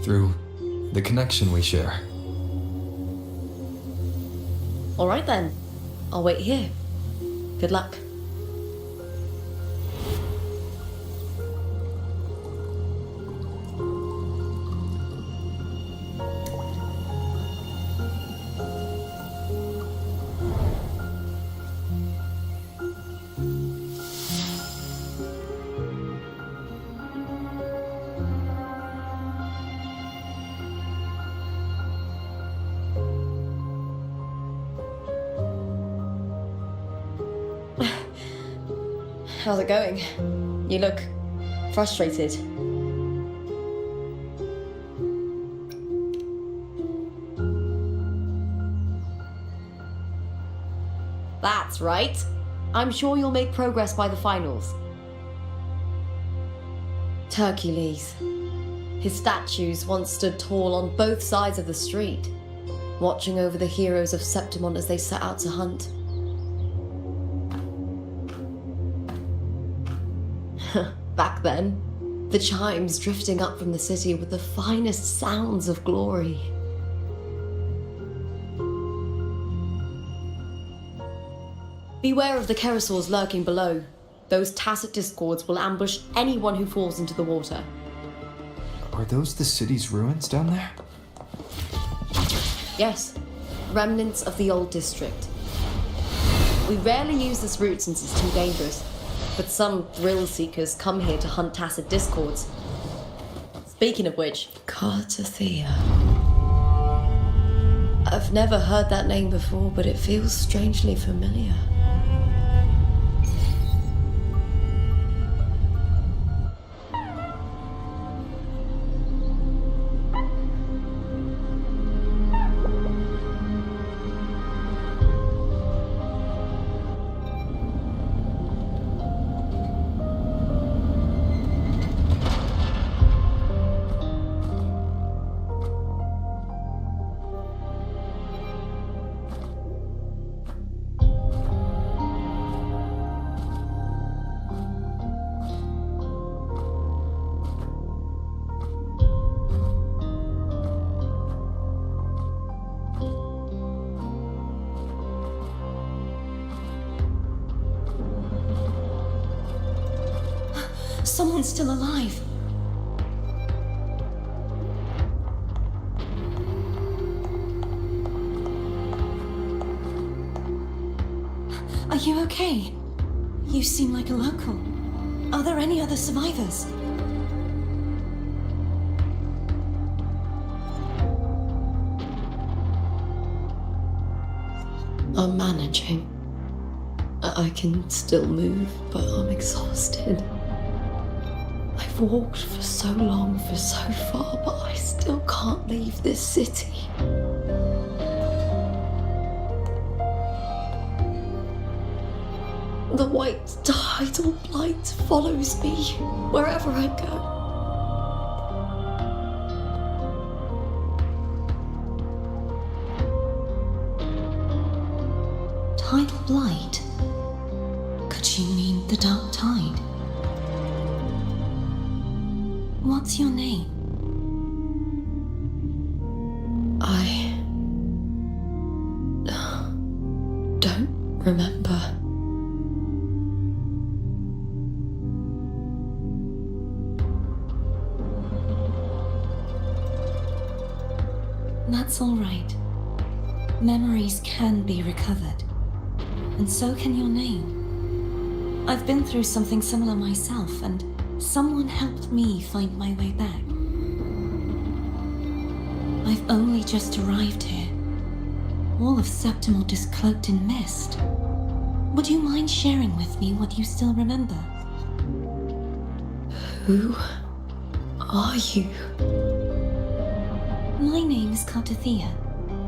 Through the connection we share. All right then. I'll wait here. Good luck. How's it going? You look frustrated. That's right. I'm sure you'll make progress by the finals. Hercules. His statues once stood tall on both sides of the street, watching over the heroes of Septimont as they set out to hunt. Back then, the chimes drifting up from the city with the finest sounds of glory. Beware of the Kerosaurs lurking below. Those tacit discords will ambush anyone who falls into the water. Are those the city's ruins down there? Yes, remnants of the old district. We rarely use this route since it's too dangerous, but some thrill seekers come here to hunt tacit discords. Speaking of which, Cartathea. I've never heard that name before, but it feels strangely familiar. Someone's still alive. Are you okay? You seem like a local. Are there any other survivors? I'm managing. I can still move, but I'm exhausted. I've walked for so long, for so far, but I still can't leave this city. The white tidal blight follows me wherever I go. Tidal blight? Could you mean the dark tide? What's your name? I don't remember. That's all right. Memories can be recovered, and so can your name. I've been through something similar myself, and someone helped me find my way back. I've only just arrived here. All of Septimont is cloaked in mist. Would you mind sharing with me what you still remember? Who are you? My name is Cartathea.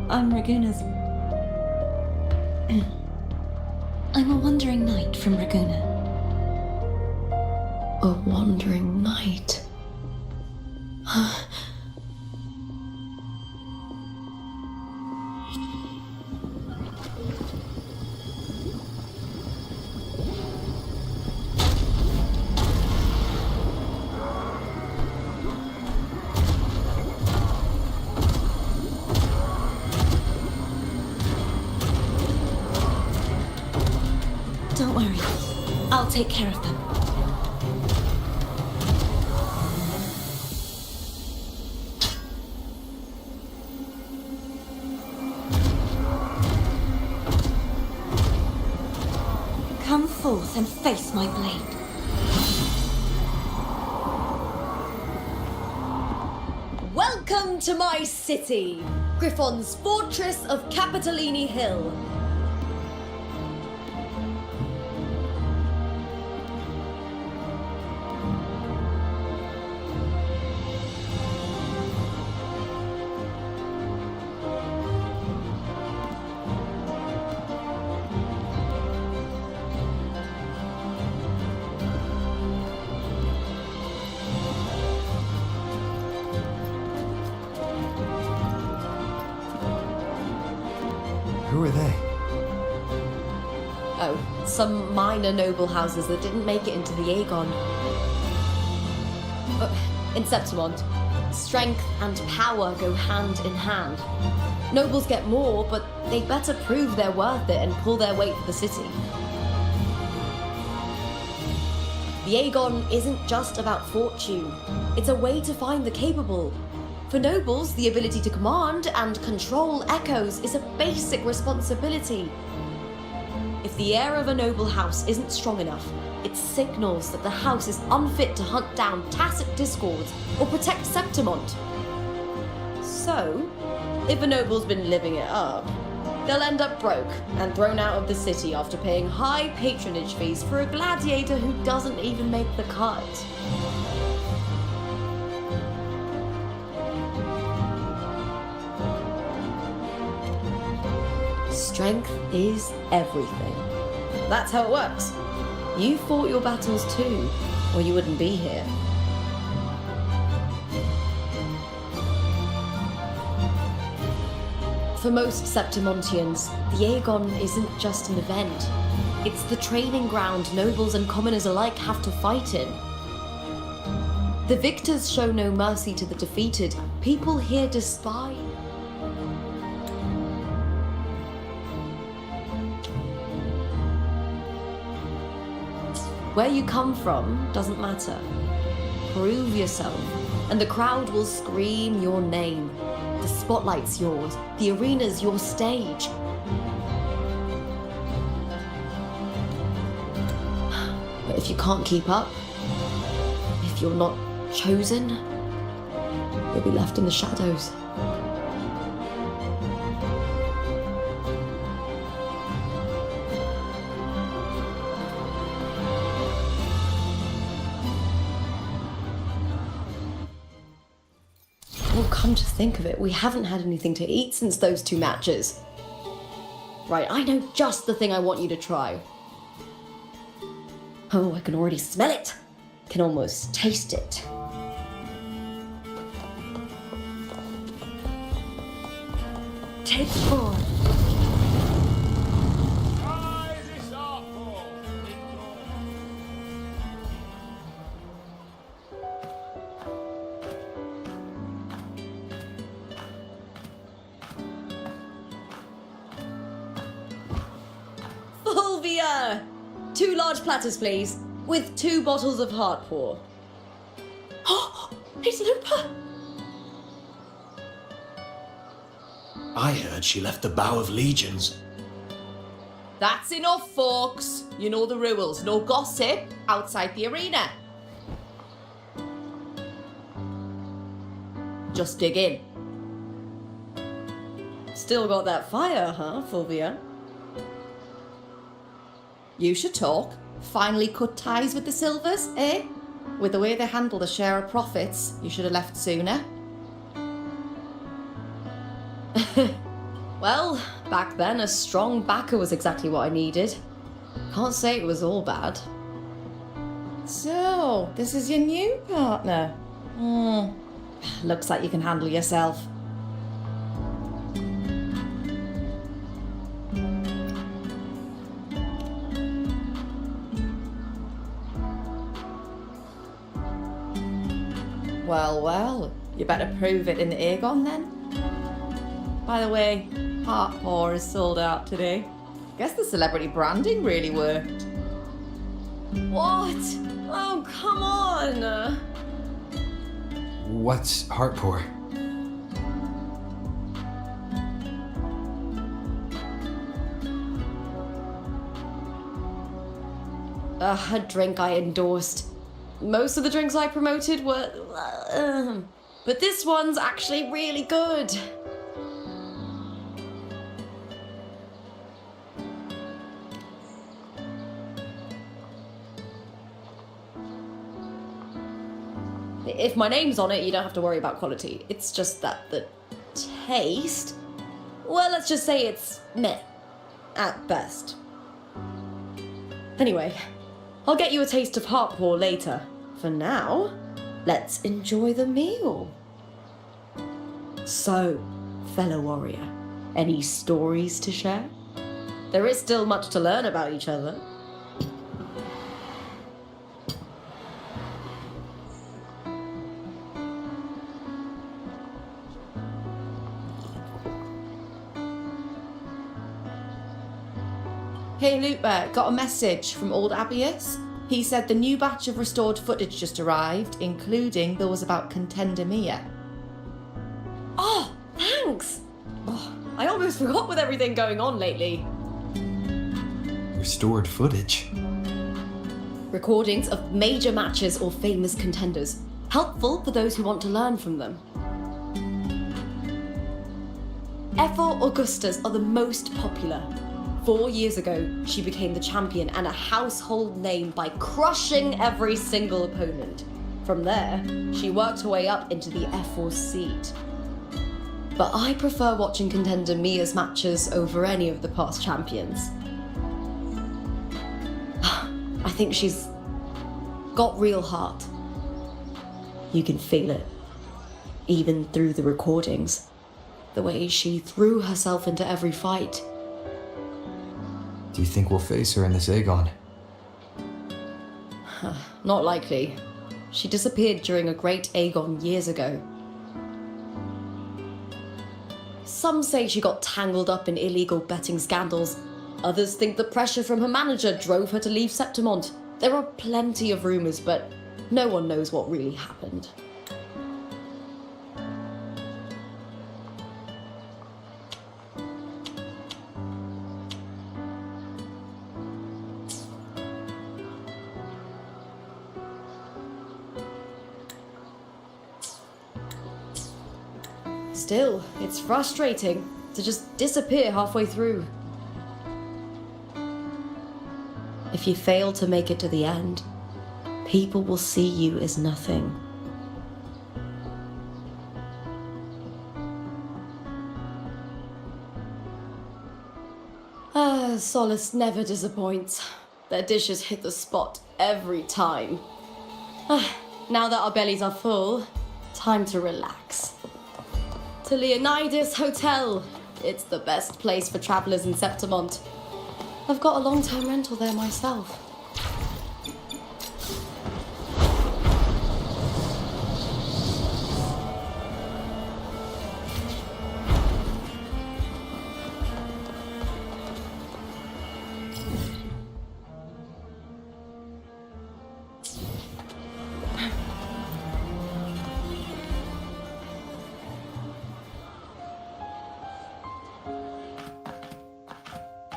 I'm Raguna's... I'm a wandering knight from Raguna. A wandering knight. Don't worry. I'll take care of them. Come forth and face my blade. Welcome to my city, Griffon's fortress of Capitolini Hill. are they? Oh, some minor noble houses that didn't make it into the Aegon. In Septimont, strength and power go hand in hand. Nobles get more, but they better prove they're worth it and pull their weight for the city. The Aegon isn't just about fortune. It's a way to find the capable. For nobles, the ability to command and control echoes is a basic responsibility. If the heir of a noble house isn't strong enough, it signals that the house is unfit to hunt down tacit discords or protect Septimont. So, if a noble's been living it up, they'll end up broke and thrown out of the city after paying high patronage fees for a gladiator who doesn't even make the cut. Strength is everything. That's how it works. You fought your battles too, or you wouldn't be here. For most Septimontians, the Aegon isn't just an event. It's the training ground nobles and commoners alike have to fight in. The victors show no mercy to the defeated. People here despise. Where you come from doesn't matter. Prove yourself, and the crowd will scream your name. The spotlight's yours, the arena's your stage. But if you can't keep up, if you're not chosen, you'll be left in the shadows. Well, come to think of it, we haven't had anything to eat since those 2 matches. Right, I know just the thing I want you to try. Oh, I can already smell it. Can almost taste it. Take 4. Fulvia! 2 large platters, please, with 2 bottles of Heartpour. Oh, it's Lupa! I heard she left the Bow of Legions. That's enough, folks. You know the rules. No gossip outside the arena. Just dig in. Still got that fire, huh, Fulvia? You should talk. Finally cut ties with the Silvers, eh? With the way they handle the share of profits, you should have left sooner. Well, back then a strong backer was exactly what I needed. Can't say it was all bad. So, this is your new partner. Looks like you can handle yourself. Well, well, you better prove it in the Aegon then. By the way, Heartpour is sold out today. Guess the celebrity branding really worked. What? Oh, come on! What's Heartpour? A drink I endorsed. Most of the drinks I promoted were... but this one's actually really good. If my name's on it, you don't have to worry about quality. It's just that the taste... well, let's just say it's meh. At best. Anyway, I'll get you a taste of Heartpour later. For now, let's enjoy the meal. So, fellow warrior, any stories to share? There is still much to learn about each other. Hey Lupa, got a message from old Appius. He said the new batch of restored footage just arrived, including those about Contender Mia. Oh, thanks! Oh, I almost forgot with everything going on lately. Restored footage. Recordings of major matches or famous contenders. Helpful for those who want to learn from them. F4 Augustas are the most popular. 4 years ago, she became the champion and a household name by crushing every single opponent. From there, she worked her way up into the F4 seat. But I prefer watching Contender Mia's matches over any of the past champions. I think she's got real heart. You can feel it, even through the recordings. The way she threw herself into every fight. Do you think we'll face her in this Aegon? Not likely. She disappeared during a great Aegon years ago. Some say she got tangled up in illegal betting scandals. Others think the pressure from her manager drove her to leave Septimont. There are plenty of rumours, but no one knows what really happened. Still, it's frustrating to just disappear halfway through. If you fail to make it to the end, people will see you as nothing. Solace never disappoints. Their dishes hit the spot every time. Now that our bellies are full, time to relax. To Leonidas Hotel. It's the best place for travellers in Septimont. I've got a long-term rental there myself.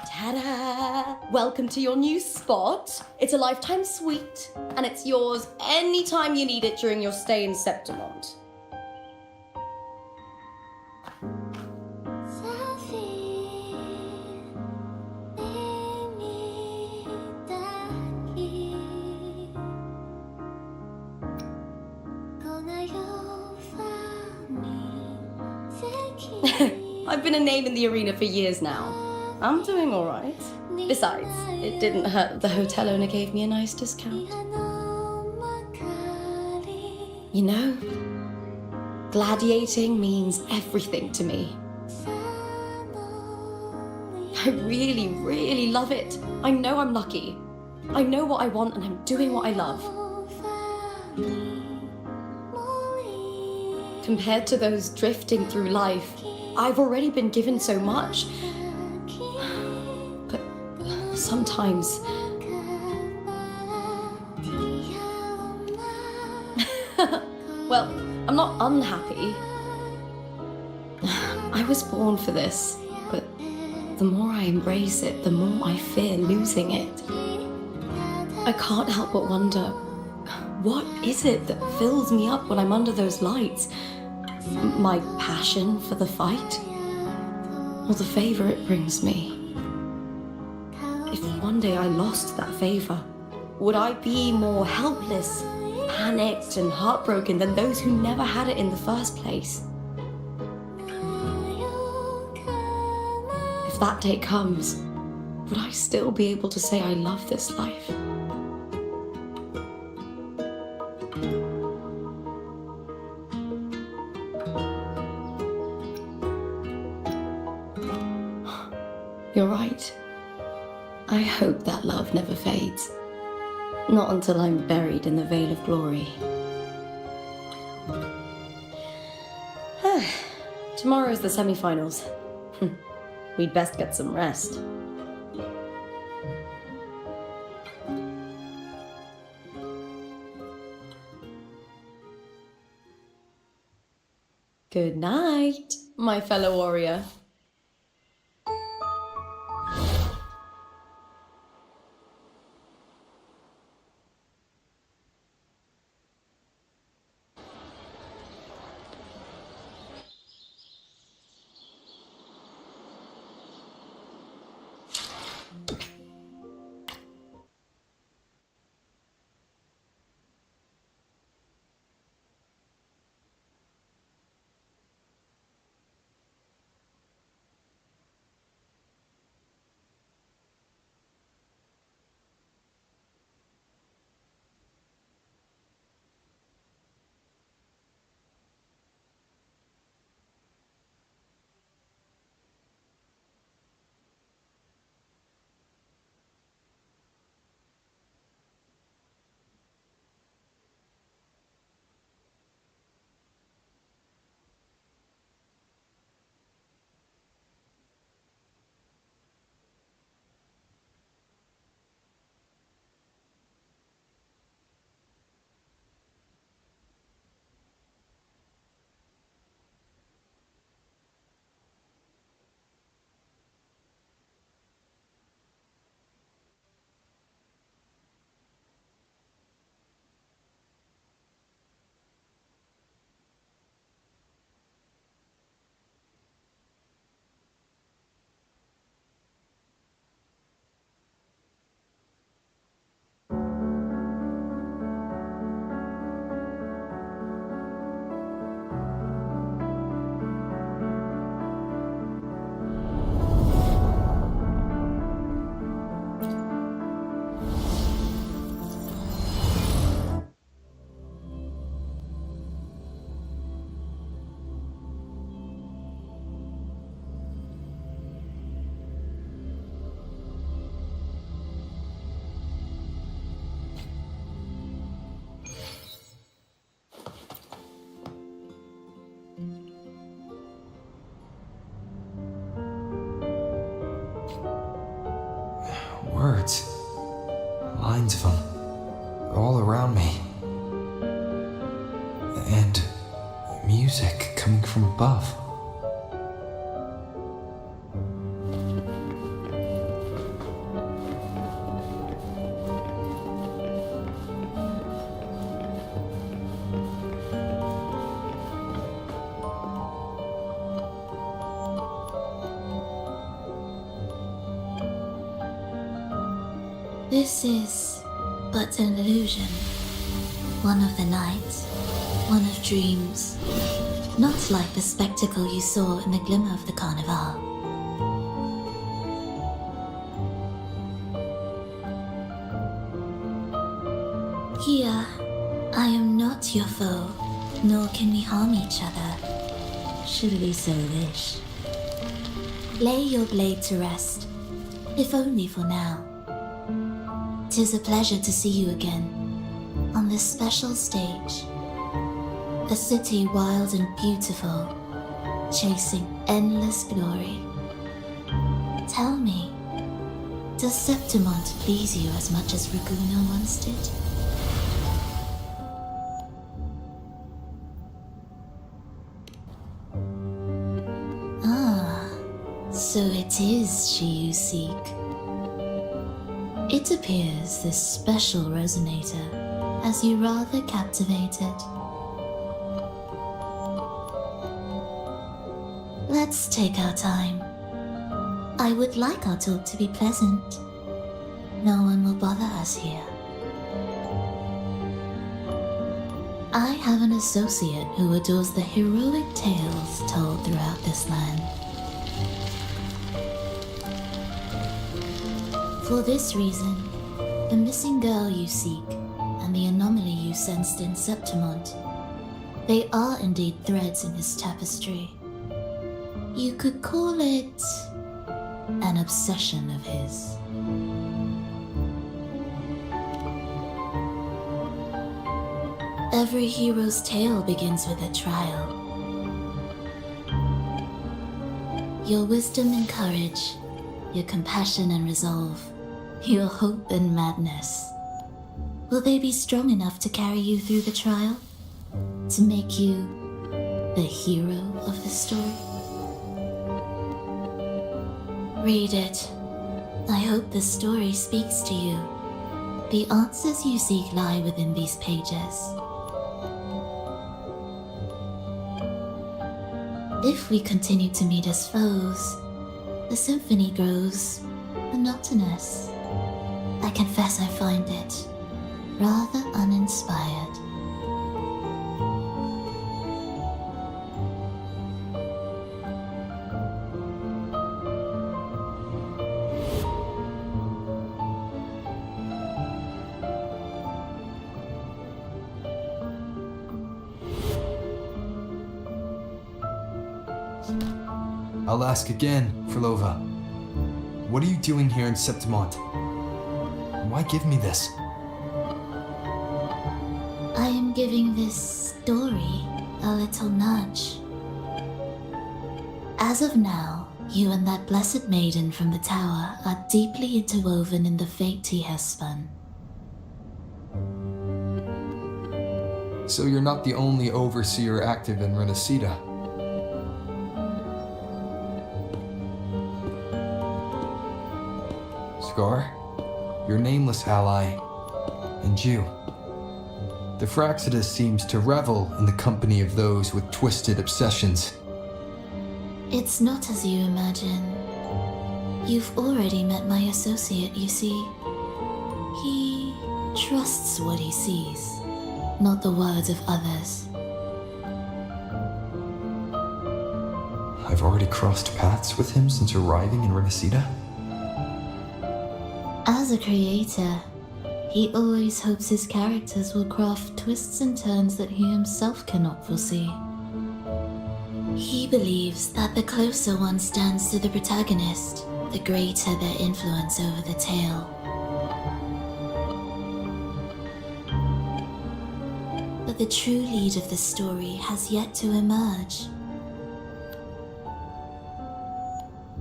Ta-da! Welcome to your new spot. It's a lifetime suite, and it's yours anytime you need it during your stay in Septimont. I've been a name in the arena for years now. I'm doing all right. Besides, it didn't hurt that the hotel owner gave me a nice discount. You know, gladiating means everything to me. I really, really love it. I know I'm lucky. I know what I want and I'm doing what I love. Compared to those drifting through life, I've already been given so much. But sometimes... well, I'm not unhappy. I was born for this, but the more I embrace it, the more I fear losing it. I can't help but wonder, what is it that fills me up when I'm under those lights? My passion for the fight? Or the favour it brings me? If one day I lost that favour, would I be more helpless, panicked and heartbroken than those who never had it in the first place? If that day comes, would I still be able to say I love this life? You're right. I hope that love never fades. Not until I'm buried in the veil of glory. Tomorrow's the semi-finals. We'd best get some rest. Good night, my fellow warrior. Words. Lines of them. All around me. And music coming from above. This is but an illusion. One of the nights, one of dreams. Not like the spectacle you saw in the glimmer of the carnival. Here, I am not your foe, nor can we harm each other, should we so wish. Lay your blade to rest, if only for now. 'Tis a pleasure to see you again, on this special stage. A city wild and beautiful, chasing endless glory. Tell me, does Septimont please you as much as Raguna once did? Ah, so it is she you seek. It appears this special resonator has you rather captivated. Let's take our time. I would like our talk to be pleasant. No one will bother us here. I have an associate who adores the heroic tales told throughout this land. For this reason, the missing girl you seek and the anomaly you sensed in Septimont, they are indeed threads in his tapestry. You could call it an obsession of his. Every hero's tale begins with a trial. Your wisdom and courage, your compassion and resolve, your hope and madness. Will they be strong enough to carry you through the trial? To make you the hero of the story? Read it. I hope the story speaks to you. The answers you seek lie within these pages. If we continue to meet as foes, the symphony grows monotonous. I confess I find it rather uninspired. I'll ask again, Frolova. What are you doing here in Septimont? Why give me this? I am giving this story a little nudge. As of now, you and that blessed maiden from the tower are deeply interwoven in the fate he has spun. So you're not the only overseer active in Renacita. Scar, your nameless ally, and you. The Fraxidus seems to revel in the company of those with twisted obsessions. It's not as you imagine. You've already met my associate, you see. He trusts what he sees, not the words of others. I've already crossed paths with him since arriving in Renacita. As a creator, he always hopes his characters will craft twists and turns that he himself cannot foresee. He believes that the closer one stands to the protagonist, the greater their influence over the tale. But the true lead of the story has yet to emerge.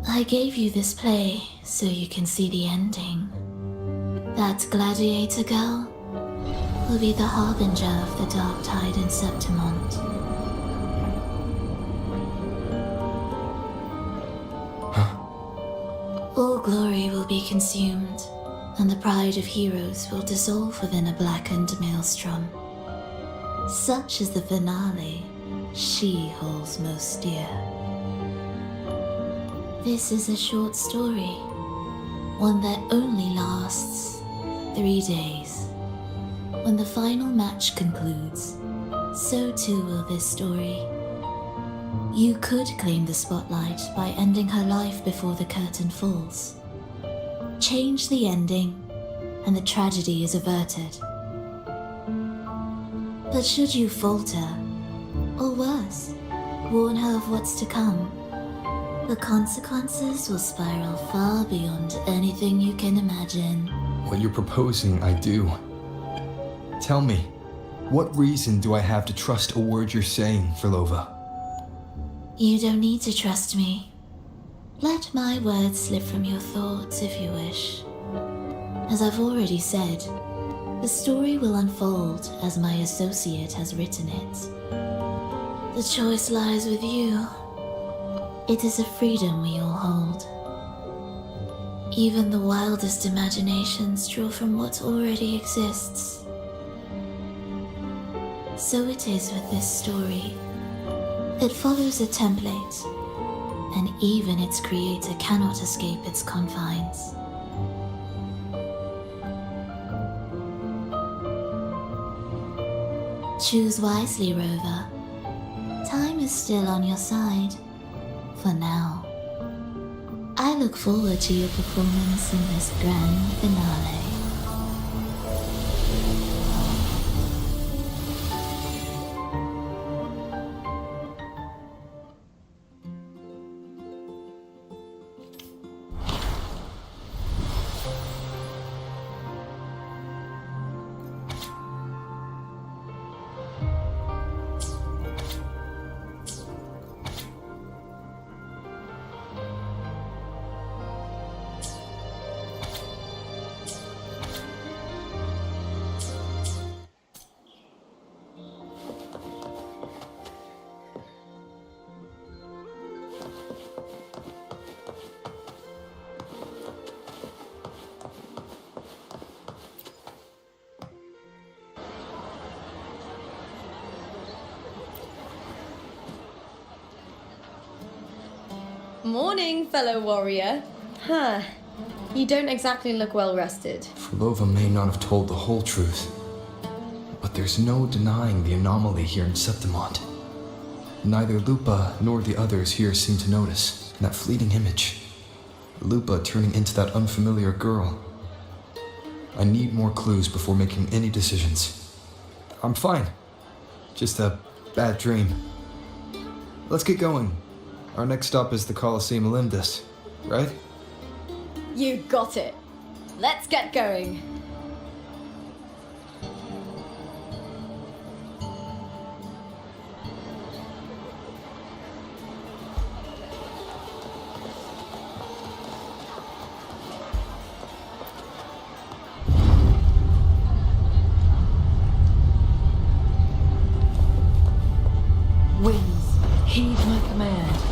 I gave you this play so you can see the ending. That gladiator girl will be the harbinger of the dark tide in Septimont. All glory will be consumed, and the pride of heroes will dissolve within a blackened maelstrom. Such is the finale she holds most dear. This is a short story, one that only lasts 3 days. When the final match concludes, so too will this story. You could claim the spotlight by ending her life before the curtain falls. Change the ending, and the tragedy is averted. But should you falter, or worse, warn her of what's to come, the consequences will spiral far beyond anything you can imagine. What you're proposing, I do. Tell me, what reason do I have to trust a word you're saying, Frolova? You don't need to trust me. Let my words slip from your thoughts if you wish. As I've already said, the story will unfold as my associate has written it. The choice lies with you. It is a freedom we all hold. Even the wildest imaginations draw from what already exists. So it is with this story. It follows a template, and even its creator cannot escape its confines. Choose wisely, Rover. Time is still on your side, for now. I look forward to your performance in this grand finale. Morning, fellow warrior. Huh. You don't exactly look well rested. Frolova may not have told the whole truth, but there's no denying the anomaly here in Septimont. Neither Lupa nor the others here seem to notice that fleeting image. Lupa turning into that unfamiliar girl. I need more clues before making any decisions. I'm fine. Just a bad dream. Let's get going. Our next stop is the Colosseum Olympus, right? You got it. Let's get going. Winds, heed my command.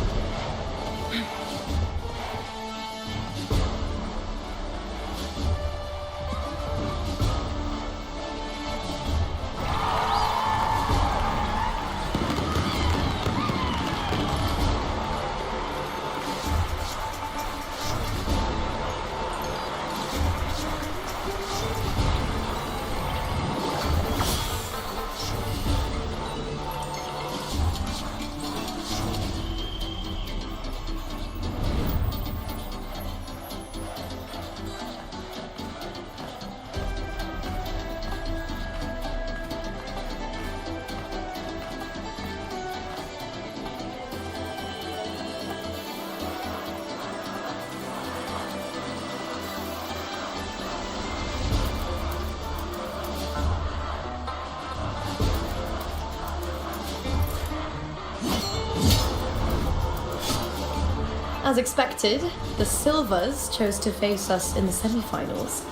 As expected, the Silvers chose to face us in the semi-finals.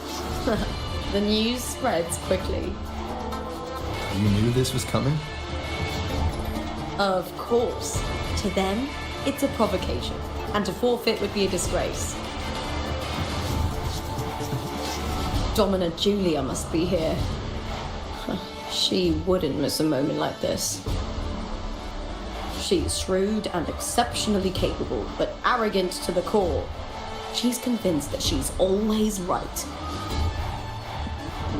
The news spreads quickly. You knew this was coming? Of course. To them, it's a provocation, and to forfeit would be a disgrace. Dominant Julia must be here. She wouldn't miss a moment like this. She's shrewd and exceptionally capable, but arrogant to the core. She's convinced that she's always right.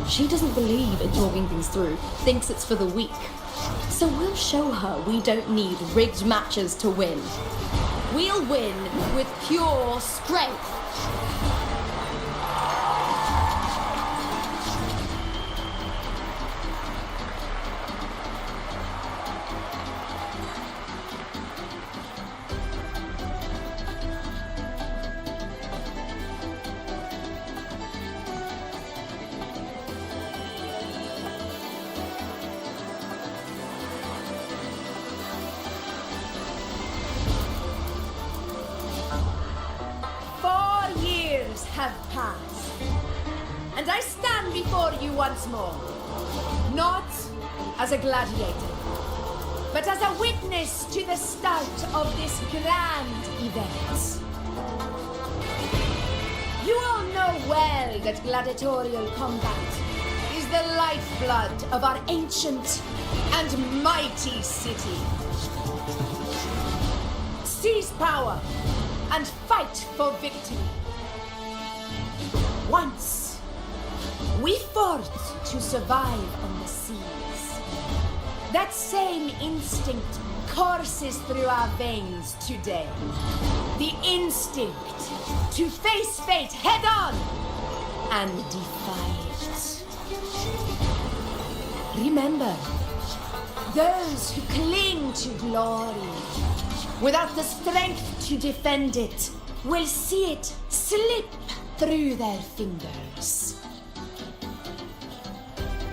She doesn't believe in talking things through, thinks it's for the weak. So we'll show her we don't need rigged matches to win. We'll win with pure strength. Have passed, and I stand before you once more, not as a gladiator, but as a witness to the start of this grand event. You all know well that gladiatorial combat is the lifeblood of our ancient and mighty city. Seize power and fight for victory. Once, we fought to survive on the seas. That same instinct courses through our veins today. The instinct to face fate head on and defy it. Remember, those who cling to glory without the strength to defend it will see it slip through their fingers.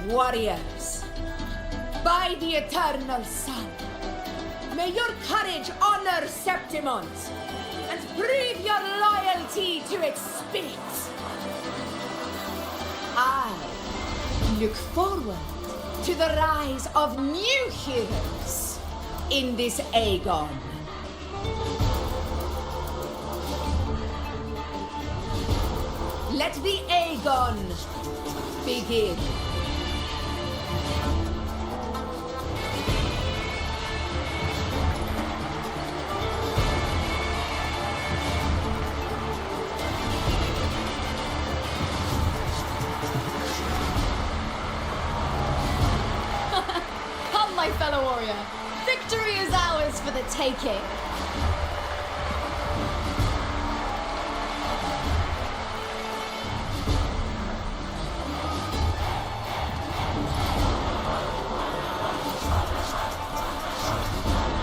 Warriors, by the eternal sun, may your courage honor Septimont and prove your loyalty to its spirit. I look forward to the rise of new heroes in this Aegon. Let the Aegon begin. my fellow warrior. Victory is ours for the taking.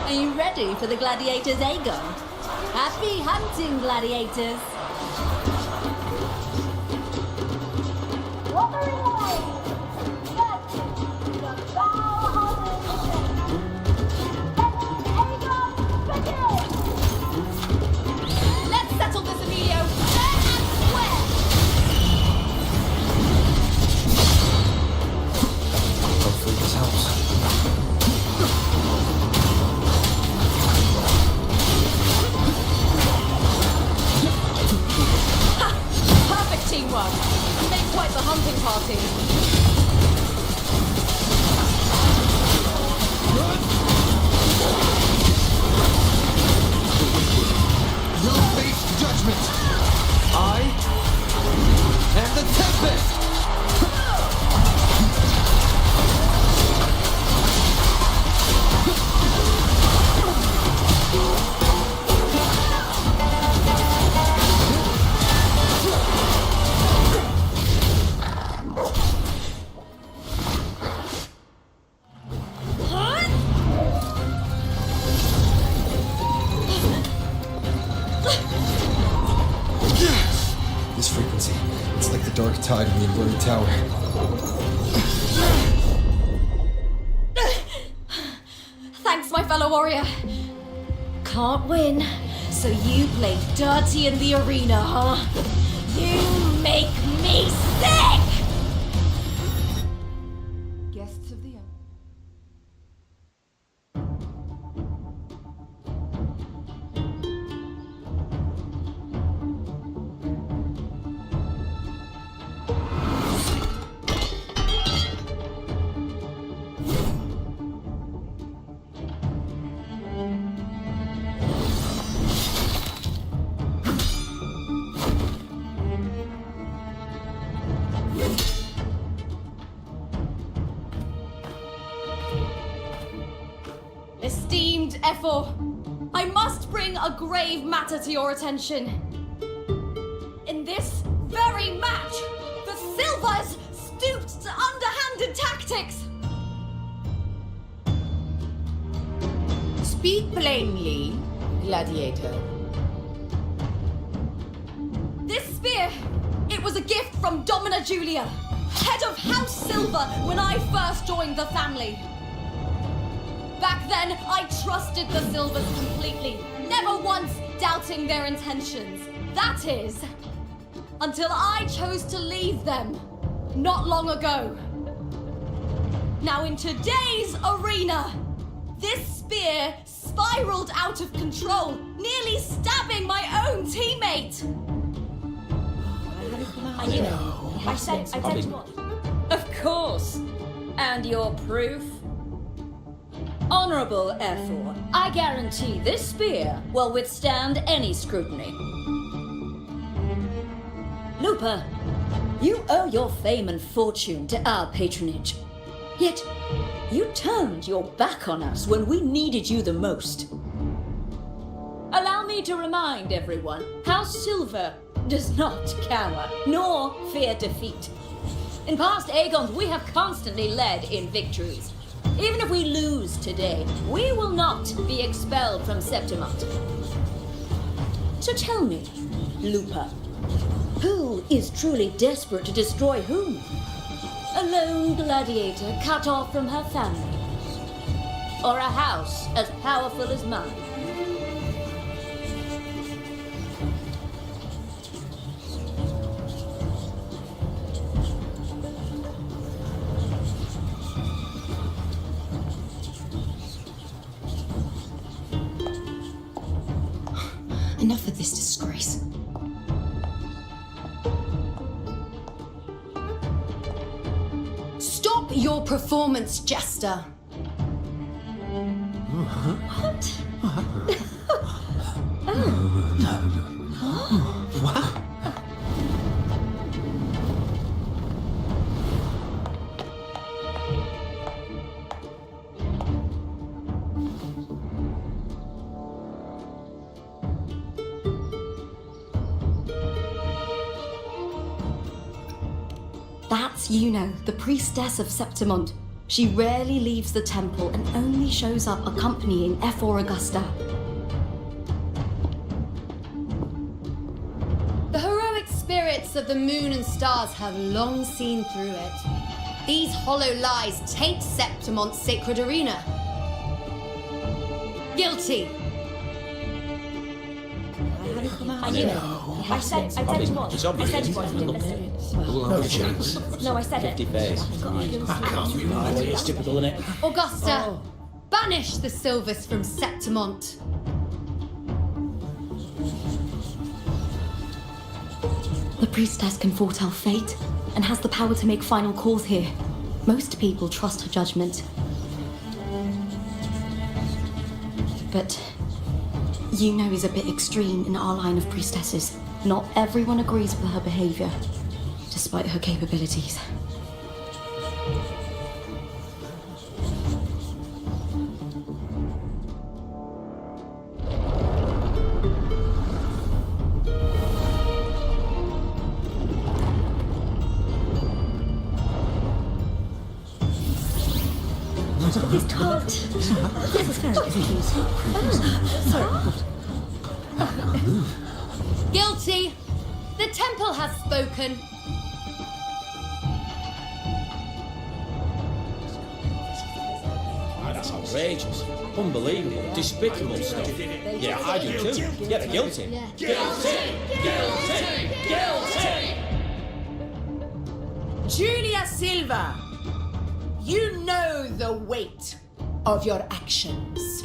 Are you ready for the gladiators, Aegon? Happy hunting, gladiators! Wuthering Waves versus the Valhalla Nation. Let Aegon begin! Let's settle this, Emilio, fair and square! Hopefully this helps. Perfect teamwork. You make quite the hunting party. You'll face judgment. I am the Tempest. This frequency, it's like the dark tide in the inverted tower. Thanks, my fellow warrior. Can't win, so you play dirty in the arena, huh? You make me sick! Guests of the Oak. Esteemed Ephor, I must bring a grave matter to your attention. In this very match, the Silvers stooped to underhanded tactics. Speak plainly, gladiator. This spear, it was a gift from Domina Julia, head of House Silver, when I first joined the family. Back then, I trusted the Silvers completely, never once doubting their intentions. That is, until I chose to leave them, not long ago. Now in today's arena, this spear spiraled out of control, nearly stabbing my own teammate. I said what? Of course. And your proof? Honorable Ephor, I guarantee this spear will withstand any scrutiny. Lupa, you owe your fame and fortune to our patronage. Yet, you turned your back on us when we needed you the most. Allow me to remind everyone, House Silver does not cower, nor fear defeat. In past Aegons, we have constantly led in victories. Even if we lose today, we will not be expelled from Septimont. So tell me, Lupa, who is truly desperate to destroy whom? A lone gladiator cut off from her family? Or a house as powerful as mine? Enough of this disgrace. Stop your performance, Jester. What? That's Yuno, the priestess of Septimont. She rarely leaves the temple and only shows up accompanying Ephor Augusta. The heroic spirits of the moon and stars have long seen through it. These hollow lies taint Septimont's sacred arena. Guilty. I knew it. I said it was. It's I obvious. said it was. You didn't listen. No chance. No, I said 50 it. face. It's typical, isn't it? Augusta, banish the Silvers from Septimont. The priestess can foretell fate and has the power to make final calls here. Most people trust her judgment. But Yuno is a bit extreme in our line of priestesses. Not everyone agrees with her behavior, despite her capabilities. He's talked. This is very confusing. Sorry. Guilty. The temple has spoken. That's outrageous. Unbelievable. Despicable stuff. Yeah, I do too. Yeah, they're guilty. Guilty! Guilty! Guilty! Julia Silva, you know the weight of your actions.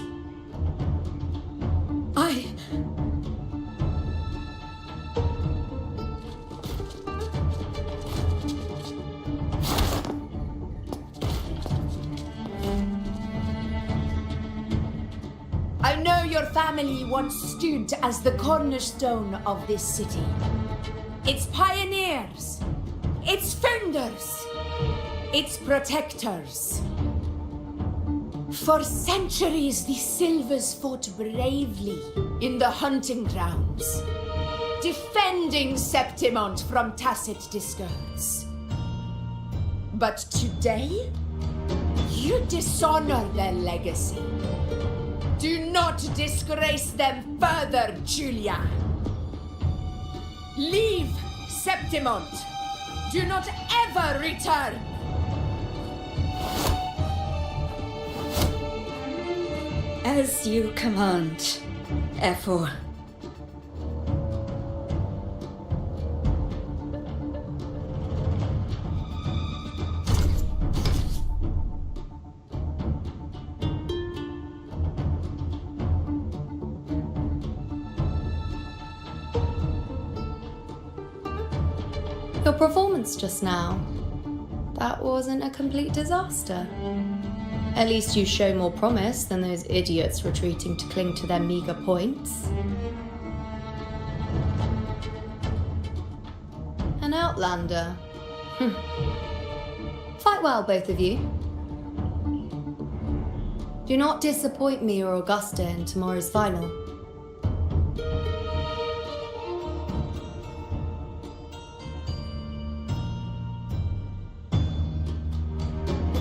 I know your family once stood as the cornerstone of this city. Its pioneers, its founders, its protectors. For centuries, the Silvers fought bravely in the hunting grounds, defending Septimont from tacit discords. But today, you dishonor their legacy. Do not disgrace them further, Julia. Leave Septimont. Do not ever return. As you command, Ephor. Your performance just now, that wasn't a complete disaster. At least you show more promise than those idiots retreating to cling to their meager points. An outlander. Fight well, both of you. Do not disappoint me or Augusta in tomorrow's final.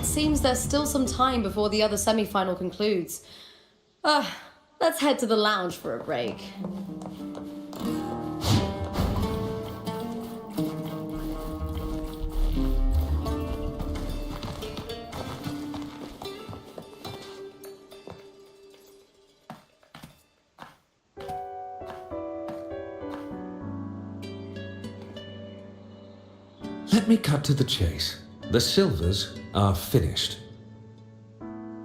Seems there's still some time before the other semi-final concludes. Let's head to the lounge for a break. Let me cut to the chase. The Silvers are finished.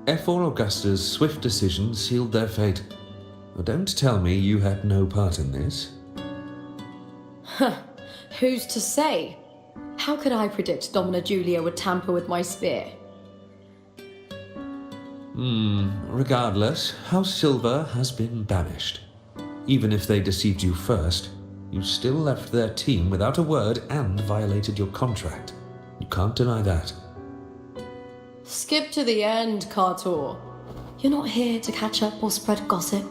Ephor Augusta's swift decision sealed their fate. Don't tell me you had no part in this. Who's to say? How could I predict Domina Julia would tamper with my spear? Regardless, House Silver has been banished. Even if they deceived you first, you still left their team without a word and violated your contract. You can't deny that. Skip to the end, Cartor. You're not here to catch up or spread gossip.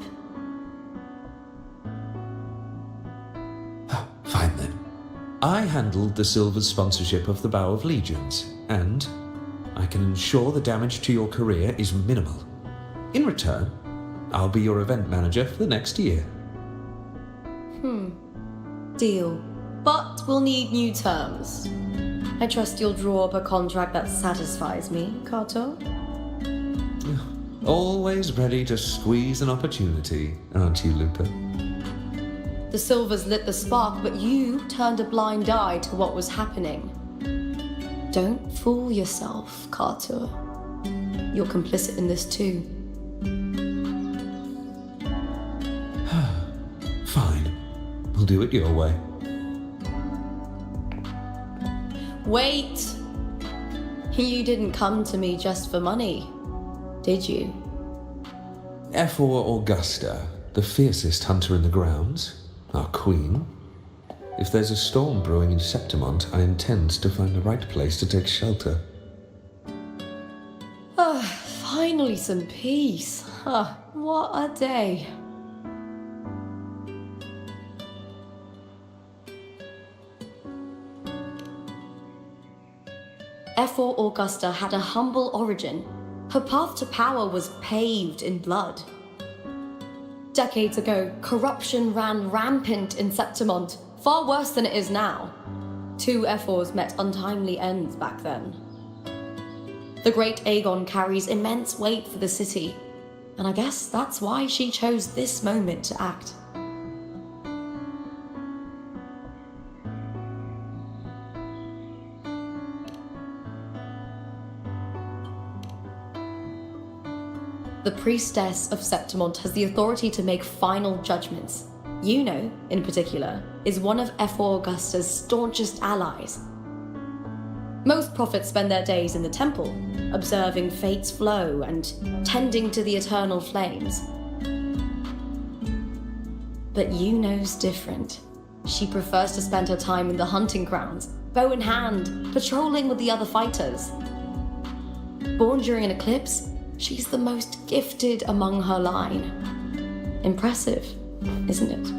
Fine then. I handled the Silver's sponsorship of the Bow of Legions, and I can ensure the damage to your career is minimal. In return, I'll be your event manager for the next year. Deal. But we'll need new terms. I trust you'll draw up a contract that satisfies me, Kato. Always ready to squeeze an opportunity, aren't you, Lupa? The Silvers lit the spark, but you turned a blind eye to what was happening. Don't fool yourself, Kato. You're complicit in this too. Fine. We'll do it your way. Wait! You didn't come to me just for money, did you? F4 Augusta, the fiercest hunter in the grounds, our queen. If there's a storm brewing in Septimont, I intend to find the right place to take shelter. Finally some peace. What a day. F4 Augusta had a humble origin. Her path to power was paved in blood. Decades ago, corruption ran rampant in Septimont, far worse than it is now. 2 F4s met untimely ends back then. The Great Aegon carries immense weight for the city, and I guess that's why she chose this moment to act. The Priestess of Septimont has the authority to make final judgments. Yuno, in particular, is one of F4 Augusta's staunchest allies. Most prophets spend their days in the temple, observing fate's flow and tending to the eternal flames. But Yuno's different. She prefers to spend her time in the hunting grounds, bow in hand, patrolling with the other fighters. Born during an eclipse, she's the most gifted among her line. Impressive, isn't it?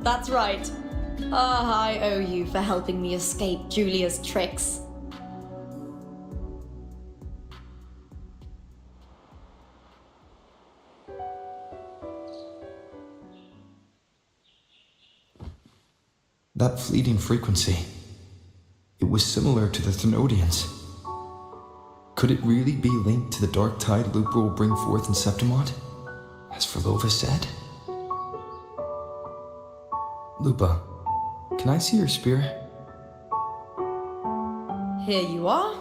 That's right. I owe you for helping me escape Julia's tricks. That fleeting frequency, it was similar to the Thenodians. Could it really be linked to the dark tide Lupa will bring forth in Septimont, as Verlova said? Lupa, can I see your spear? Here you are.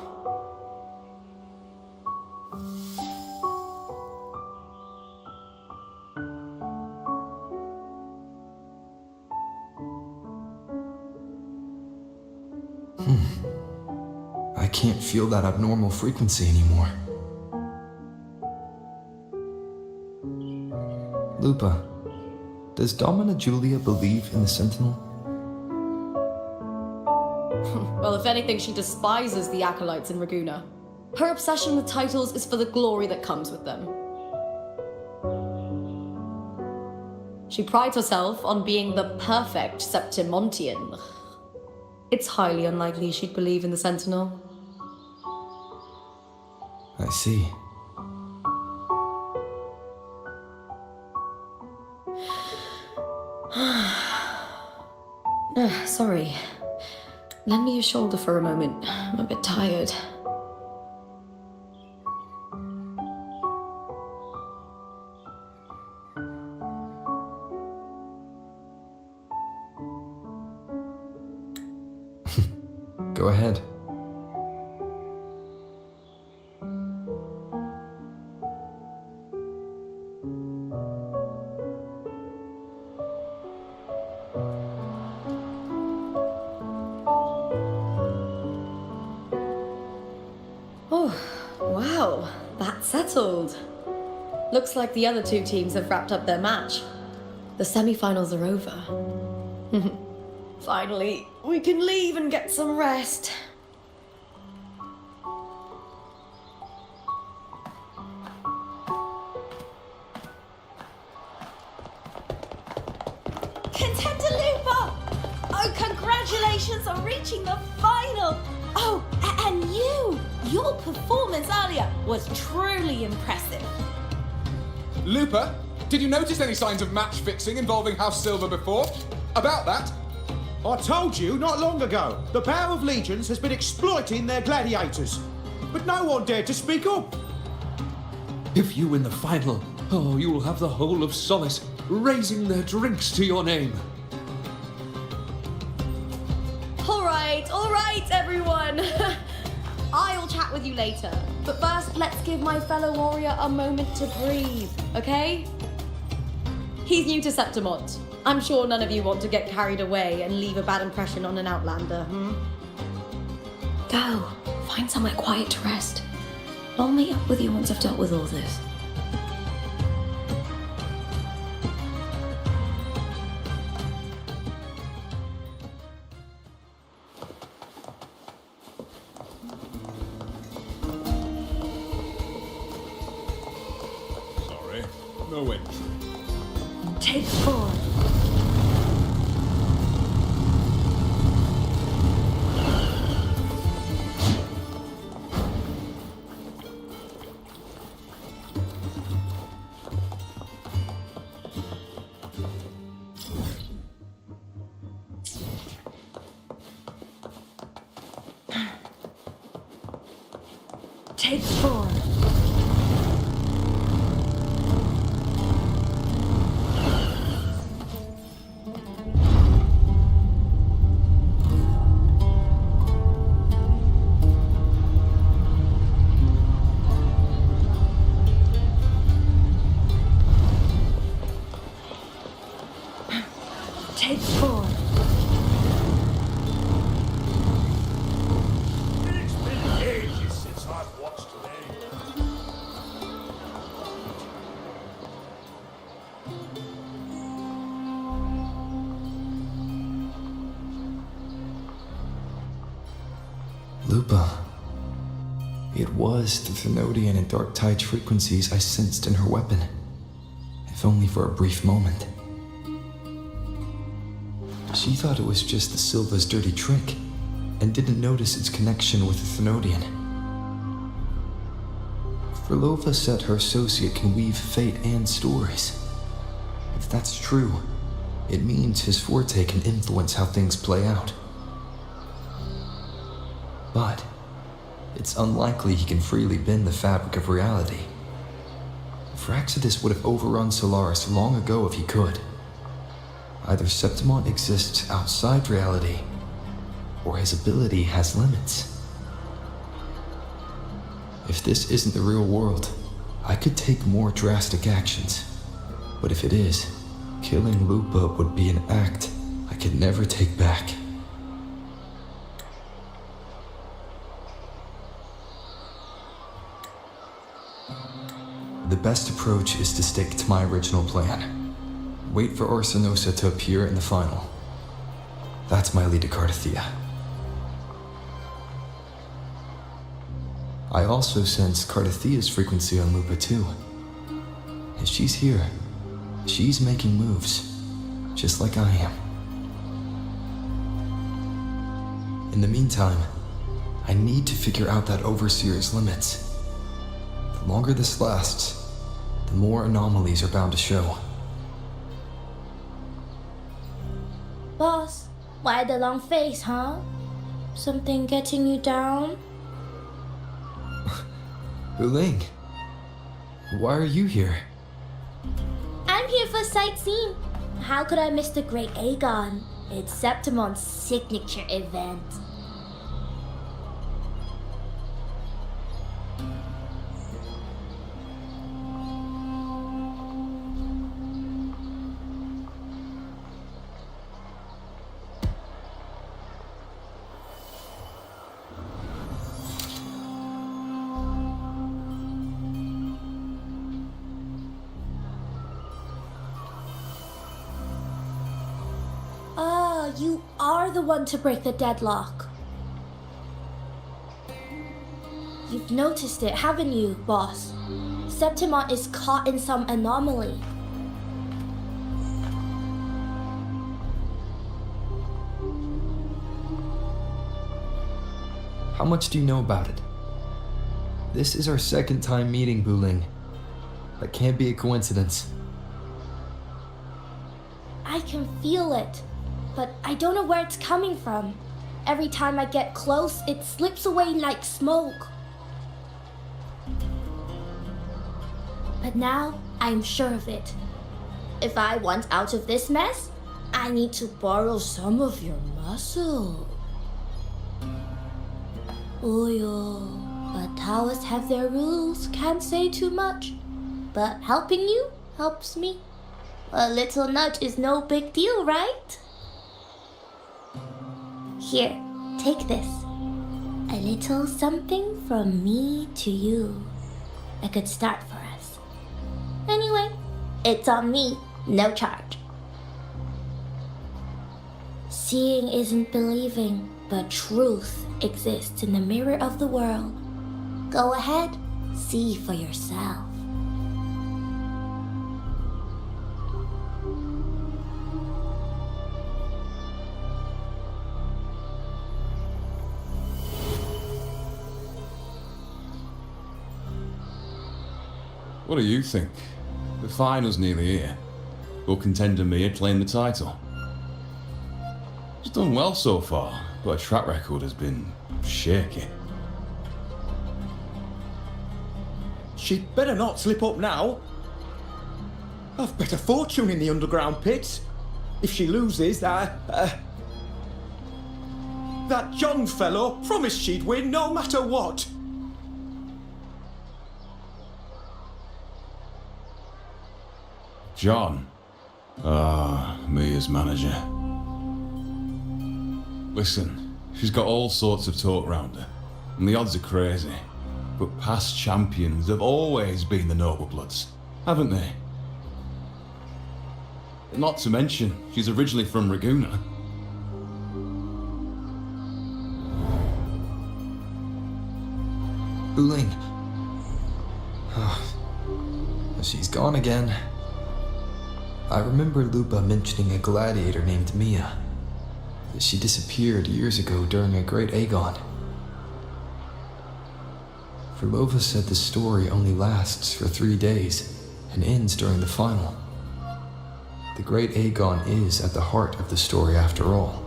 I can't feel that abnormal frequency anymore. Lupa, does Domina Julia believe in the Sentinel? Well, if anything, she despises the acolytes in Raguna. Her obsession with titles is for the glory that comes with them. She prides herself on being the perfect Septimontian. It's highly unlikely she'd believe in the Sentinel. I see. Sorry. Lend me your shoulder for a moment. I'm a bit tired. Go ahead. Oh, wow. That's settled. Looks like the other 2 teams have wrapped up their match. The semi-finals are over. Finally, we can leave and get some rest. Congratulations on reaching the final! Oh, and your performance earlier was truly impressive. Looper, did you notice any signs of match fixing involving House Silver before? About that? I told you not long ago, the Power of Legions has been exploiting their gladiators. But no one dared to speak up. If you win the final, oh, you will have the whole of Solace raising their drinks to your name. All right, everyone. I'll chat with you later. But first, let's give my fellow warrior a moment to breathe, okay? He's new to Septimont. I'm sure none of you want to get carried away and leave a bad impression on an Outlander, Go. Find somewhere quiet to rest. I'll meet up with you once I've dealt with all this. Sorry, no entry. Take 4. Take 4. Take 4. It's been ages since I've watched today. Lupa. It was the Thenodian and Dark Tide frequencies I sensed in her weapon, if only for a brief moment. She thought it was just the Silva's dirty trick, and didn't notice its connection with the Thenodian. Frolova said her associate can weave fate and stories. If that's true, it means his forte can influence how things play out. But it's unlikely he can freely bend the fabric of reality. Fraxidus would have overrun Solaris long ago if he could. Either Septimont exists outside reality, or his ability has limits. If this isn't the real world, I could take more drastic actions. But if it is, killing Lupa would be an act I could never take back. The best approach is to stick to my original plan. Wait for Orsinosa to appear in the final. That's my lead to Cardathia. I also sense Cardathia's frequency on Lupa too. If she's here, she's making moves, just like I am. In the meantime, I need to figure out that Overseer's limits. The longer this lasts, the more anomalies are bound to show. Boss, why the long face, huh? Something getting you down? Huling, why are you here? I'm here for sightseeing. How could I miss the Great Aegon? It's Septimont's signature event. You are the one to break the deadlock. You've noticed it, haven't you, boss? Septimont is caught in some anomaly. How much do you know about it? This is our second time meeting, Buling. That can't be a coincidence. I can feel it, but I don't know where it's coming from. Every time I get close, it slips away like smoke. But now, I'm sure of it. If I want out of this mess, I need to borrow some of your muscle. Oyo. But Taoists have their rules, can't say too much. But helping you helps me. A little nudge is no big deal, right? Here, take this. A little something from me to you. A good start for us. Anyway, it's on me, no charge. Seeing isn't believing, but truth exists in the mirror of the world. Go ahead, see for yourself. What do you think? The final's nearly here. Will contender Mia claim the title? She's done well so far, but her track record has been shaky. She'd better not slip up now. I've bet a fortune in the underground pits. If she loses, that John fellow promised she'd win no matter what. John. Mia's manager. Listen, she's got all sorts of talk round her, and the odds are crazy. But past champions have always been the noble bloods, haven't they? Not to mention, she's originally from Raguna. Buling. She's gone again. I remember Lupa mentioning a gladiator named Mia. She disappeared years ago during a great Aegon. Verlova said the story only lasts for 3 days and ends during the final. The great Aegon is at the heart of the story after all.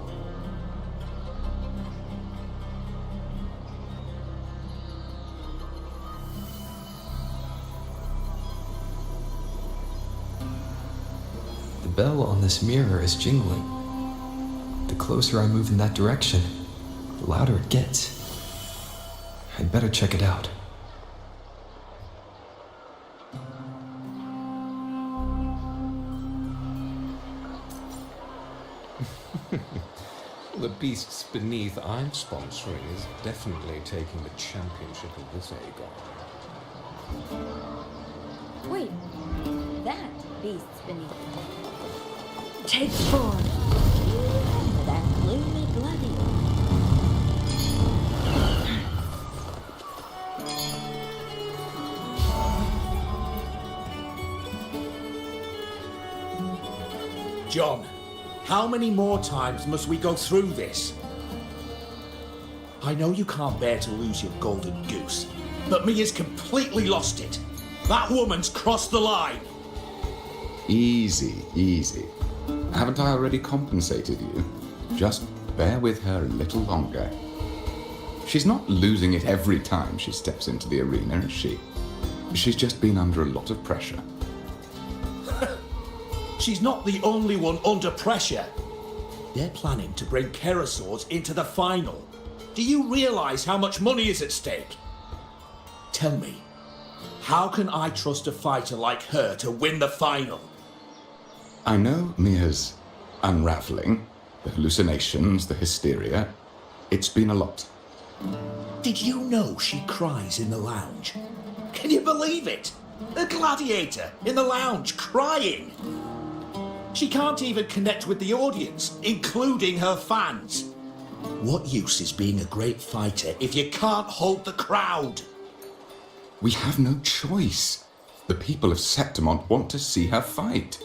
The bell on this mirror is jingling. The closer I move in that direction, the louder it gets. I'd better check it out. The beasts beneath I'm sponsoring is definitely taking the championship of this Aegon. Wait, that beast's beneath. Take form. Remember that gloomy gladiator. John, how many more times must we go through this? I know you can't bear to lose your golden goose, but Mia's completely lost it. That woman's crossed the line. Easy, easy. Haven't I already compensated you? Just bear with her a little longer. She's not losing it every time she steps into the arena, is she? She's just been under a lot of pressure. She's not the only one under pressure. They're planning to bring Kerasaurs into the final. Do you realize how much money is at stake? Tell me, how can I trust a fighter like her to win the final? I know Mia's unraveling, the hallucinations, the hysteria. It's been a lot. Did you know she cries in the lounge? Can you believe it? A gladiator in the lounge crying. She can't even connect with the audience, including her fans. What use is being a great fighter if you can't hold the crowd? We have no choice. The people of Septimont want to see her fight.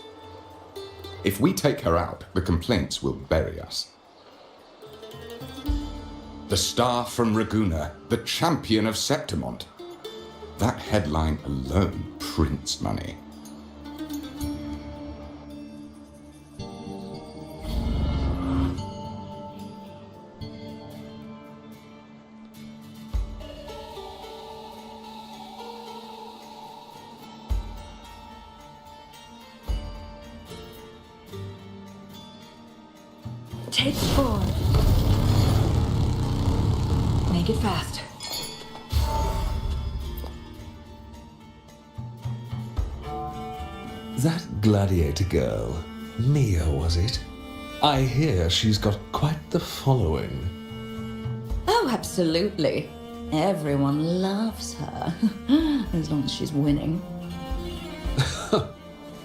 If we take her out, the complaints will bury us. The star from Raguna, the champion of Septimont. That headline alone prints money. Take 4. Make it fast. That gladiator girl, Mia, was it? I hear she's got quite the following. Oh, absolutely. Everyone loves her. As long as she's winning.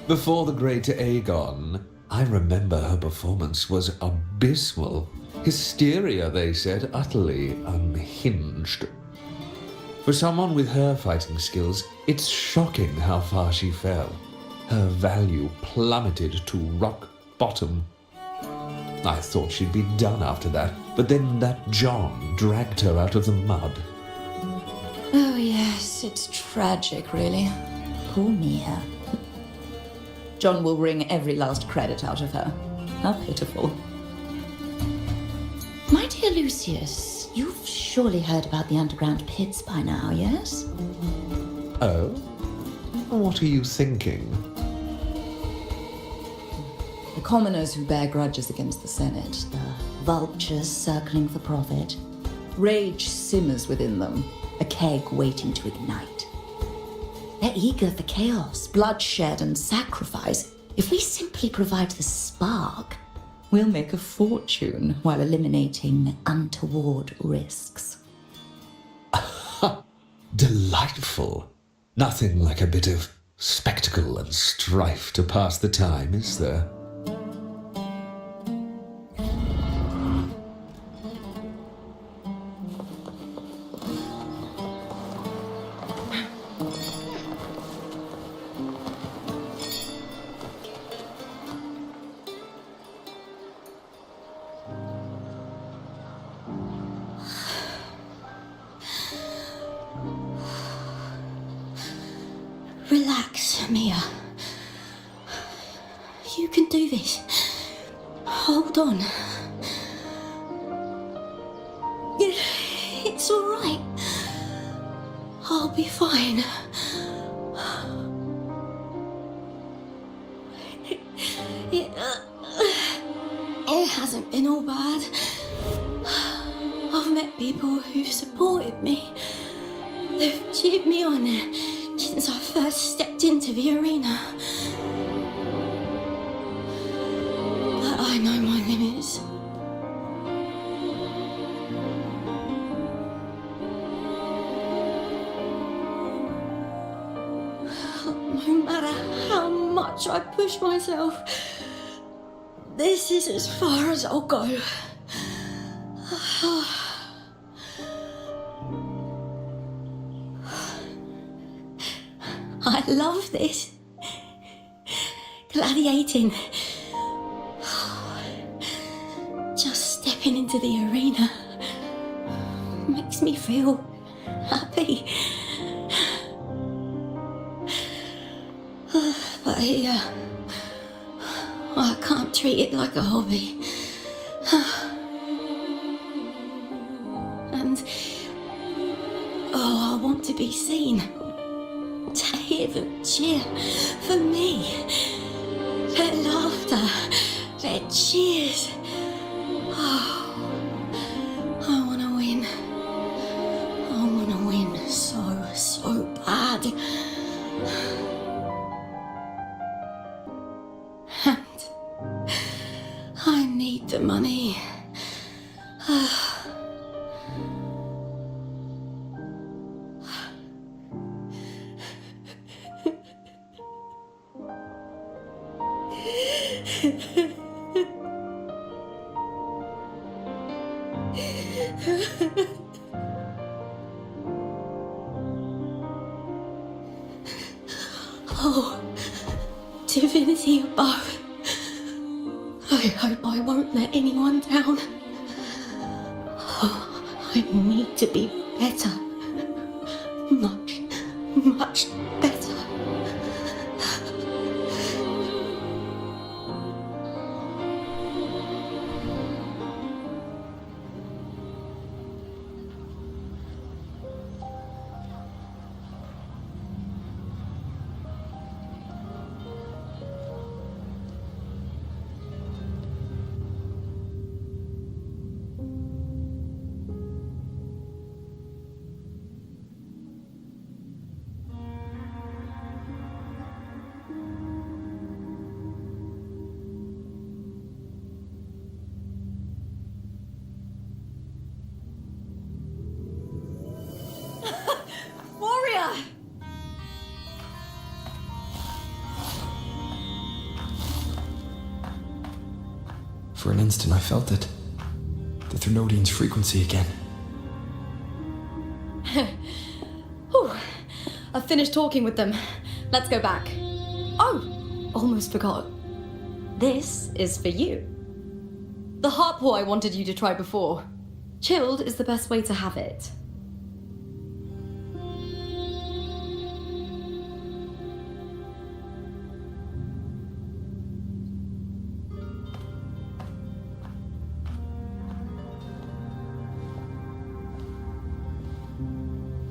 Before the great Aegon, I remember her performance was abysmal. Hysteria, they said, utterly unhinged. For someone with her fighting skills, it's shocking how far she fell. Her value plummeted to rock bottom. I thought she'd be done after that, but then that John dragged her out of the mud. Oh, yes, it's tragic, really. Poor Mia. John will wring every last credit out of her. How pitiful. My dear Lucius, you've surely heard about the underground pits by now, yes? Oh? What are you thinking? The commoners who bear grudges against the Senate, the vultures circling for profit. Rage simmers within them, a keg waiting to ignite. They're eager for chaos, bloodshed, and sacrifice. If we simply provide the spark, we'll make a fortune while eliminating untoward risks. Delightful. Nothing like a bit of spectacle and strife to pass the time, is there? Relax, Mia. You can do this. Hold on. It's all right. I'll be fine. It hasn't been all bad. I've met people who've supported me. They've cheered me on since I first stepped into the arena. But I know my limits. No matter how much I push myself, this is as far as I'll go. I love this. Gladiating. Just stepping into the arena makes me feel happy. But here, I can't treat it like a hobby. And, I want to be seen. To hear them cheer for me. Their laughter, their cheers. Oh, I want to win. I want to win so bad. And I need the money. Oh, divinity above. I hope I won't let anyone down. Oh, I need to be better. Much, much better. Warrior! For an instant, I felt it. The Thrunodian's frequency again. Whew. I've finished talking with them. Let's go back. Oh, almost forgot. This is for you. The heart pour I wanted you to try before. Chilled is the best way to have it.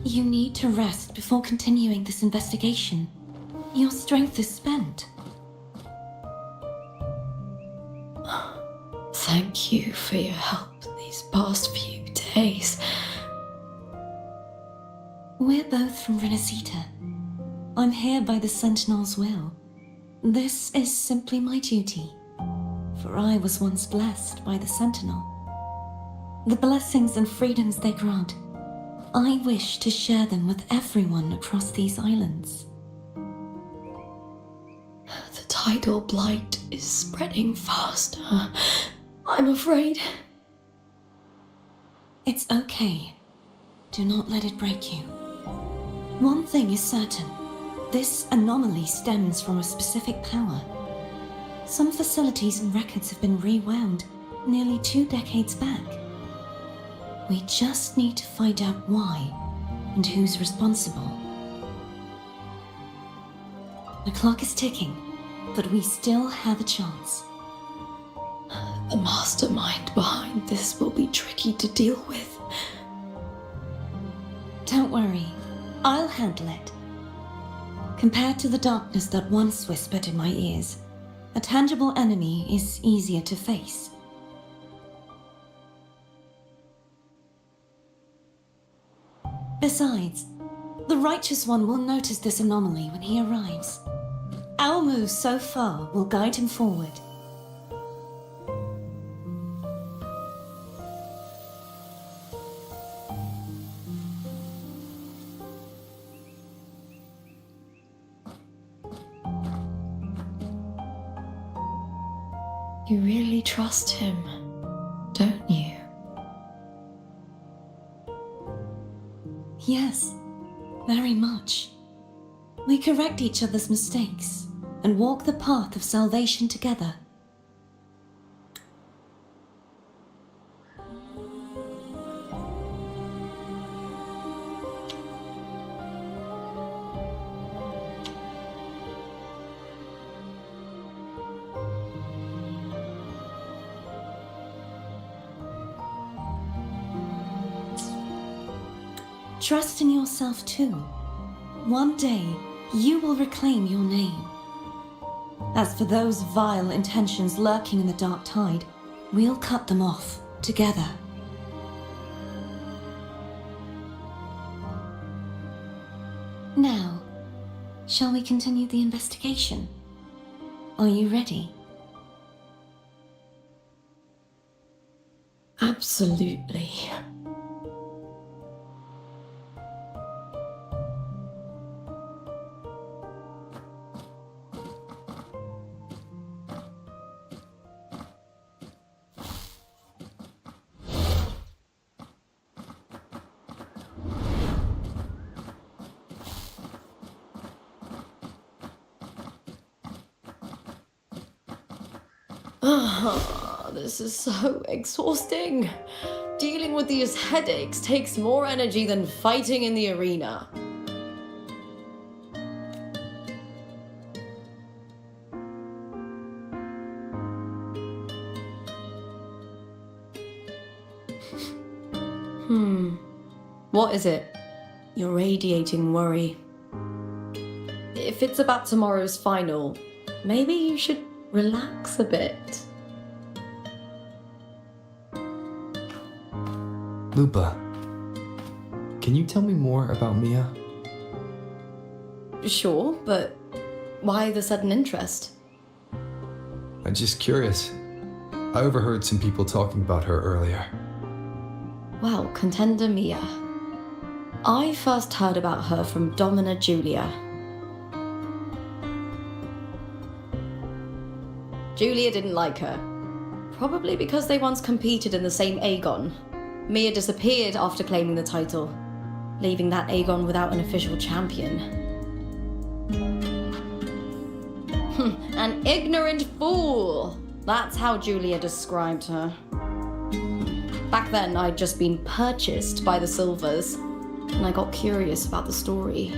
You need to rest before continuing this investigation. Your strength is spent. Thank you for your help these past few days. We're both from Renacita. I'm here by the Sentinel's will. This is simply my duty, for I was once blessed by the Sentinel. The blessings and freedoms they grant, I wish to share them with everyone across these islands. The tidal blight is spreading faster. I'm afraid. It's okay. Do not let it break you. One thing is certain. This anomaly stems from a specific power. Some facilities and records have been rewound nearly 2 decades back. We just need to find out why and who's responsible. The clock is ticking, but we still have a chance. The mastermind behind this will be tricky to deal with. Don't worry, I'll handle it. Compared to the darkness that once whispered in my ears, a tangible enemy is easier to face. Besides, the Righteous One will notice this anomaly when he arrives. Our moves so far will guide him forward. You really trust him, don't you? Yes, very much. We correct each other's mistakes and walk the path of salvation together. Trust in yourself too. One day, you will reclaim your name. As for those vile intentions lurking in the dark tide, we'll cut them off together. Now, shall we continue the investigation? Are you ready? Absolutely. This is so exhausting. Dealing Dealing with these headaches takes more energy than fighting in the arena. What is it? You're radiating worry. If it's about tomorrow's final, maybe you should relax a bit. Lupa, can you tell me more about Mia? Sure, but why the sudden interest? I'm just curious. I overheard some people talking about her earlier. Well, contender Mia. I first heard about her from Domina Julia. Julia didn't like her. Probably because they once competed in the same Aegon. Mia disappeared after claiming the title, leaving that Aegon without an official champion. An ignorant fool! That's how Julia described her. Back then, I'd just been purchased by the Silvers, and I got curious about the story.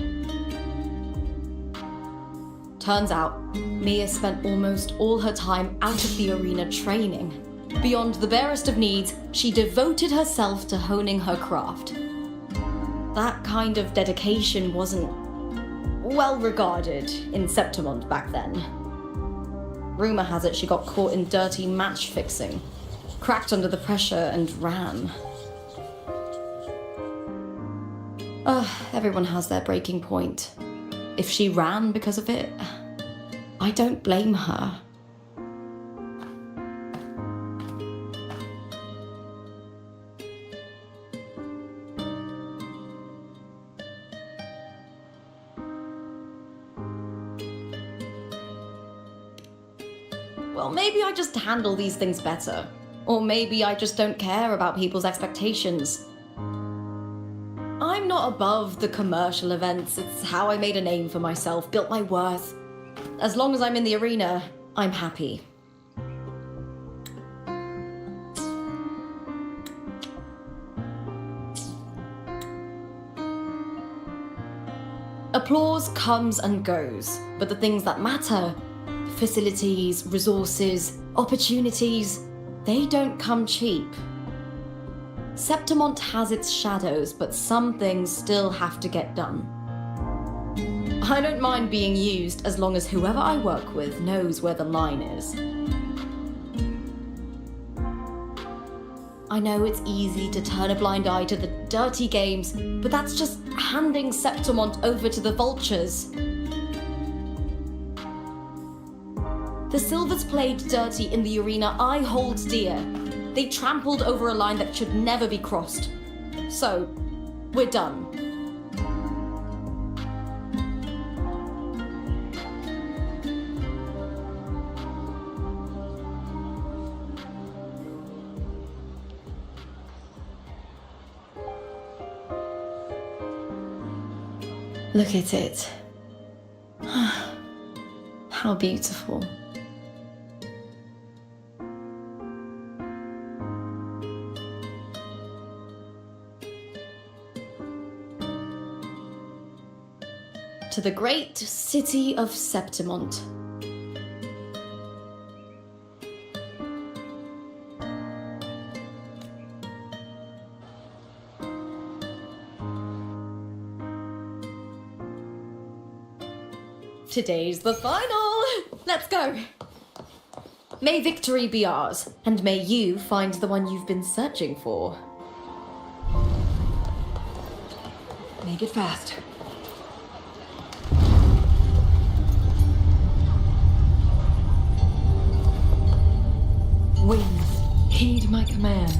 Turns out, Mia spent almost all her time out of the arena training. Beyond the barest of needs, she devoted herself to honing her craft. That kind of dedication wasn't well regarded in Septimont back then. Rumor has it she got caught in dirty match fixing, cracked under the pressure and ran. Everyone has their breaking point. If she ran because of it, I don't blame her. Well, maybe I just handle these things better. Or maybe I just don't care about people's expectations. I'm not above the commercial events. It's how I made a name for myself, built my worth. As long as I'm in the arena, I'm happy. Applause comes and goes, but the things that matter, facilities, resources, opportunities, they don't come cheap. Septimont has its shadows, but some things still have to get done. I don't mind being used as long as whoever I work with knows where the line is. I know it's easy to turn a blind eye to the dirty games, but that's just handing Septimont over to the vultures. The Silvers played dirty in the arena I hold dear. They trampled over a line that should never be crossed. So, we're done. Look at it. How beautiful. To the great city of Septimont. Today's the final! Let's go! May victory be ours, and may you find the one you've been searching for. Make it fast. Winds, heed my command.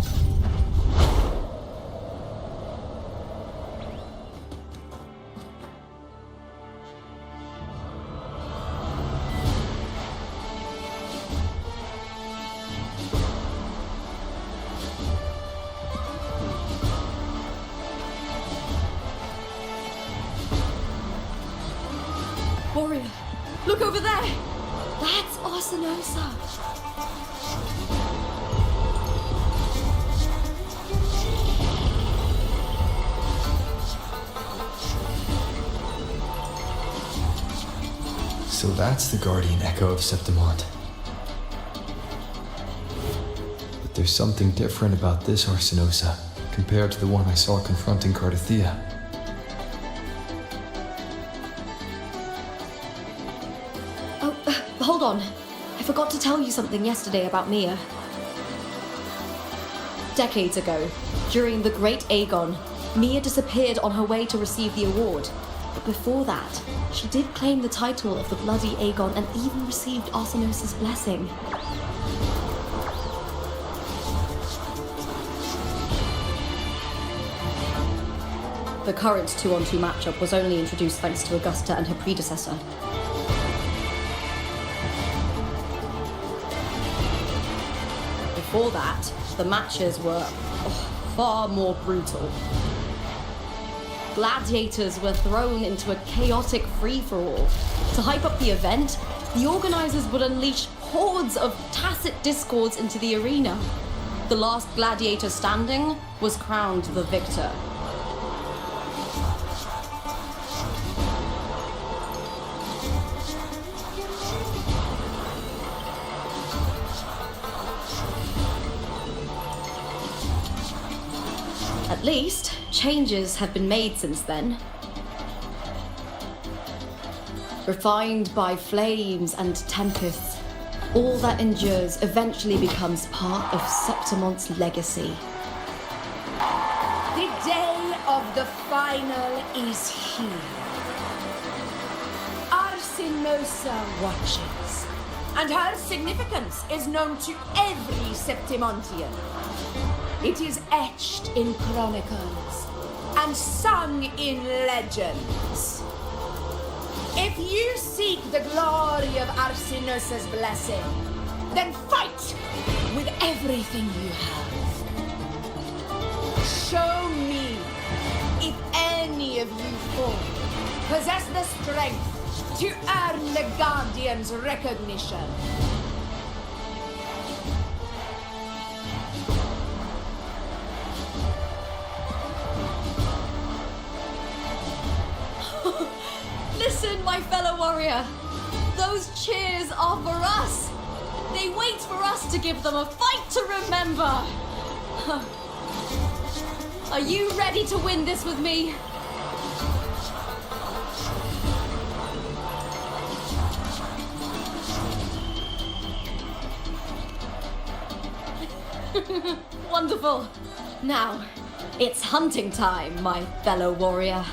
Warrior, look over there! That's Arsenosa! So that's the guardian echo of Septimont. But there's something different about this Arsinosa compared to the one I saw confronting Cardathia. Oh, hold on. I forgot to tell you something yesterday about Mia. Decades ago, during the Great Aegon, Mia disappeared on her way to receive the award. But before that, she did claim the title of the Bloody Aegon and even received Arsinosa's blessing. The current 2-on-2 matchup was only introduced thanks to Augusta and her predecessor. Before that, the matches were far more brutal. Gladiators were thrown into a chaotic free-for-all. To hype up the event, the organizers would unleash hordes of tacit discords into the arena. The last gladiator standing was crowned the victor. At least, changes have been made since then. Refined by flames and tempests, all that endures eventually becomes part of Septimont's legacy. The day of the final is here. Arsinosa watches, and her significance is known to every Septimontian. It is etched in chronicles and sung in legends. If you seek the glory of Arsinosa's blessing, then fight with everything you have. Show me if any of you four possess the strength to earn the Guardian's recognition. Listen, my fellow warrior. Those cheers are for us. They wait for us to give them a fight to remember. Are you ready to win this with me? Wonderful. Now, it's hunting time, my fellow warrior.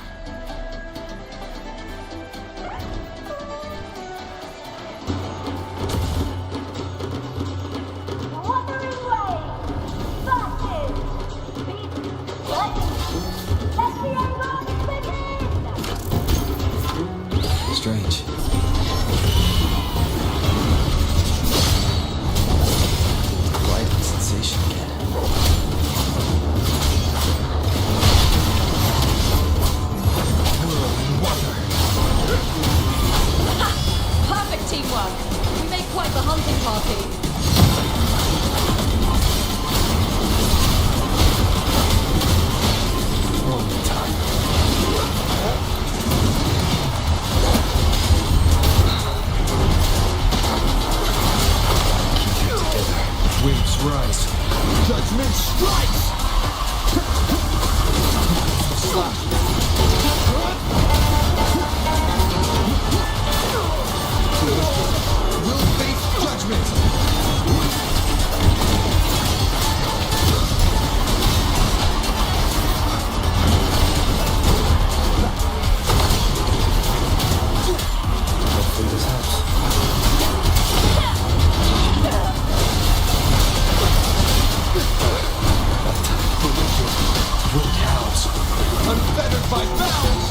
Wuthering Waves! Versus the Legends! Let the Aegon begin! Strange. Light and sensation again. Perfect teamwork. We make quite the hunting party. Only time. Keep it together. Waves rise. Judgment strikes! We'll face judgment! Hopefully this helps. Wind howls. Unfettered by bounds!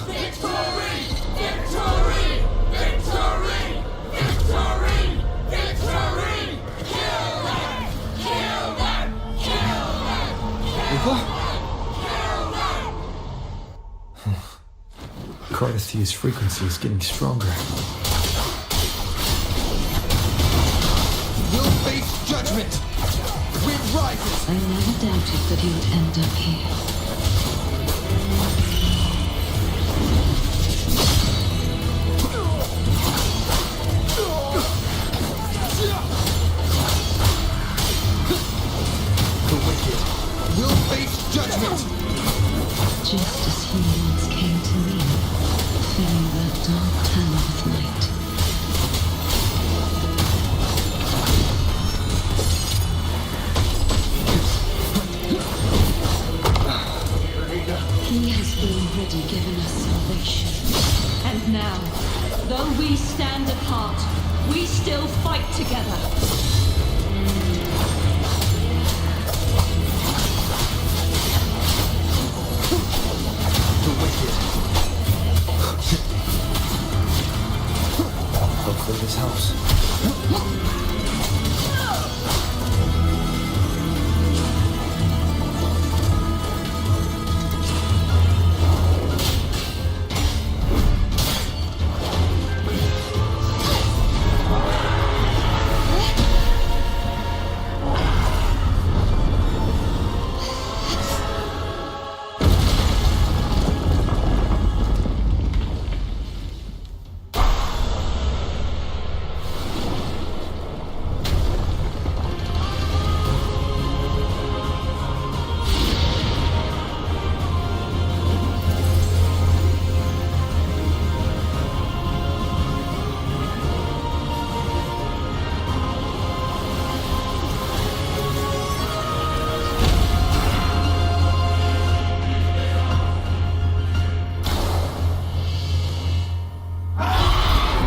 Victory! Victory! Victory! Victory! see his frequency is getting stronger. You'll face judgment! Wind rises! I never doubted that you would end up here. The wicked will face judgment! Just as humans came to me, filling that dark town with light. He has already given us salvation. And now, though we stand apart, we still fight together. The wicked. Hopefully this helps.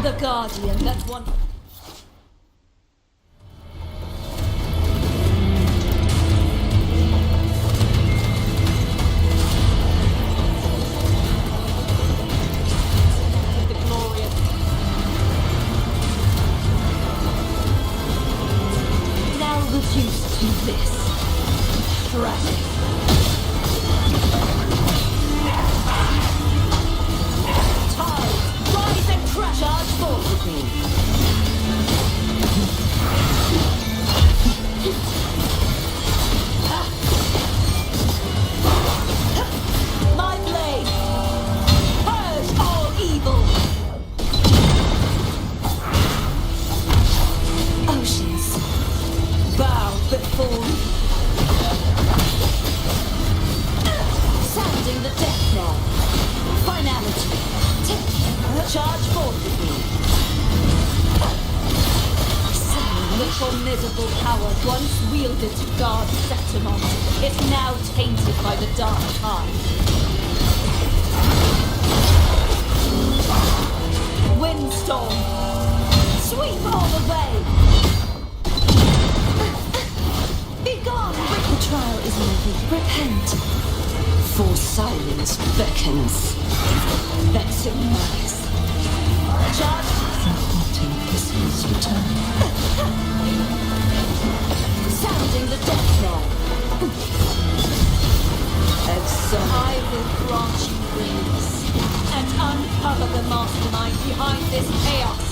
The Guardian that one. The glorious. Now reduced to this. Tragic. Rise and crash! Charge forward with me. My blade! Purge all evil! Oceans, bow before me. Sounding the death knell. Finality. Charge forward with me. The formidable power once wielded to guard Septimont is now tainted by the dark tide. Windstorm! Sweep all the way! Begone! The trial is over. Repent. For silence beckons. Veximus. Charge! This return. Sounding the death knell. I will grant you release and uncover the mastermind behind this chaos.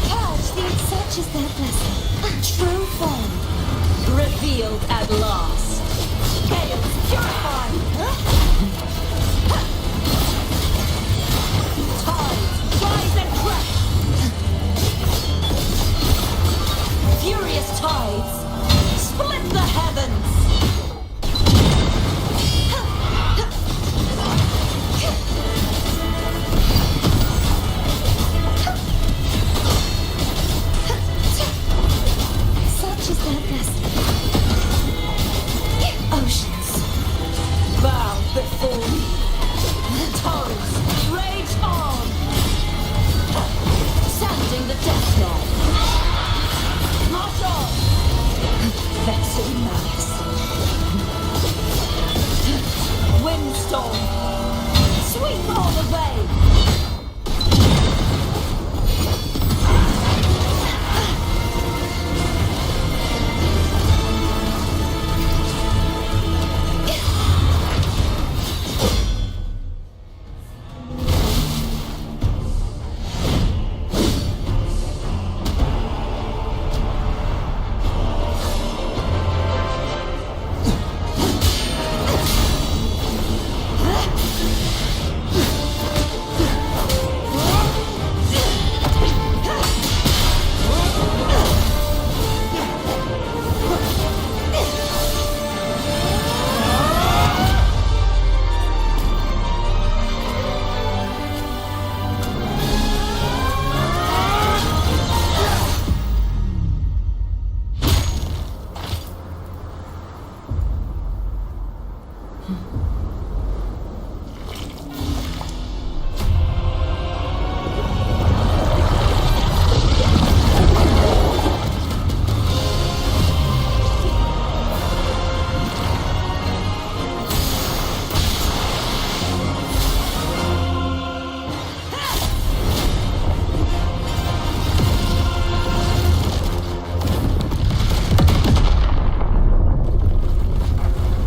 Purge the such is their blessing. True form revealed at last. Chaos purified. Tides rise and crash. Furious tides split the heavens. Such is their blessing.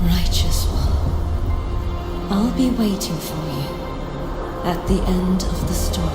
Righteous one, I'll be waiting for you at the end of the story.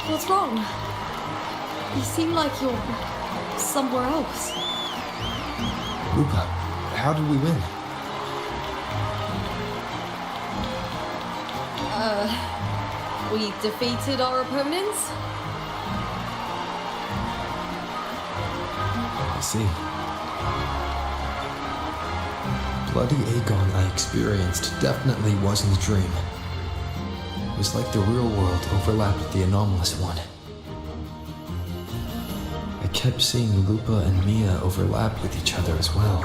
What's wrong? You seem like you're somewhere else. Lupa, how did we win? We defeated our opponents? I see. Bloody Aegon I experienced definitely wasn't a dream. It was like the real world overlapped with the anomalous one. I kept seeing Lupa and Mia overlap with each other as well.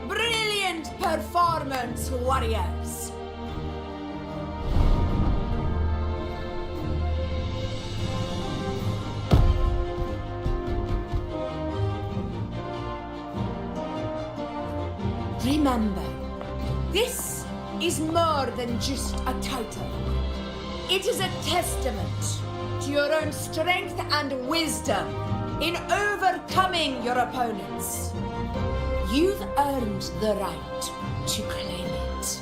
Brilliant performance, warriors! Remember, this is more than just a title. It is a testament to your own strength and wisdom in overcoming your opponents. You've earned the right to claim it.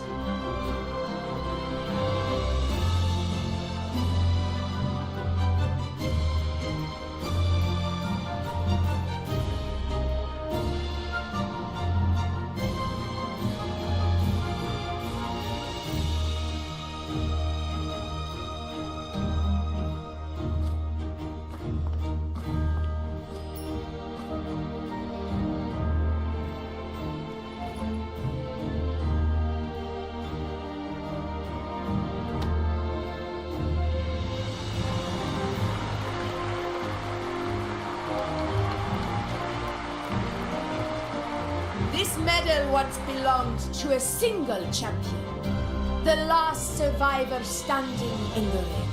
This medal once belonged to a single champion, the last survivor standing in the ring.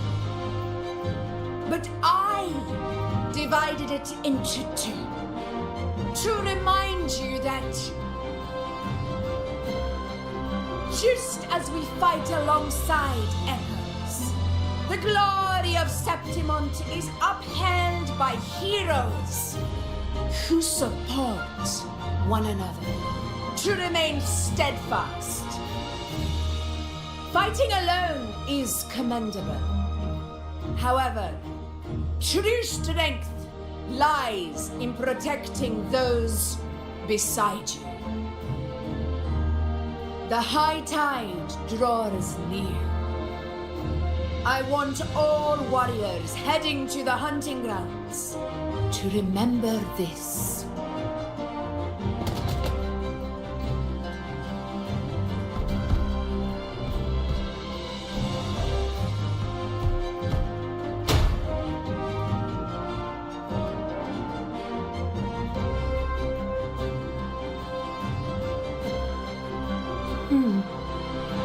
But I divided it into two, to remind you that just as we fight alongside echoes, the glory of Septimont is upheld by heroes who support one another, to remain steadfast. Fighting alone is commendable. However, true strength lies in protecting those beside you. The high tide draws near. I want all warriors heading to the hunting grounds to remember this.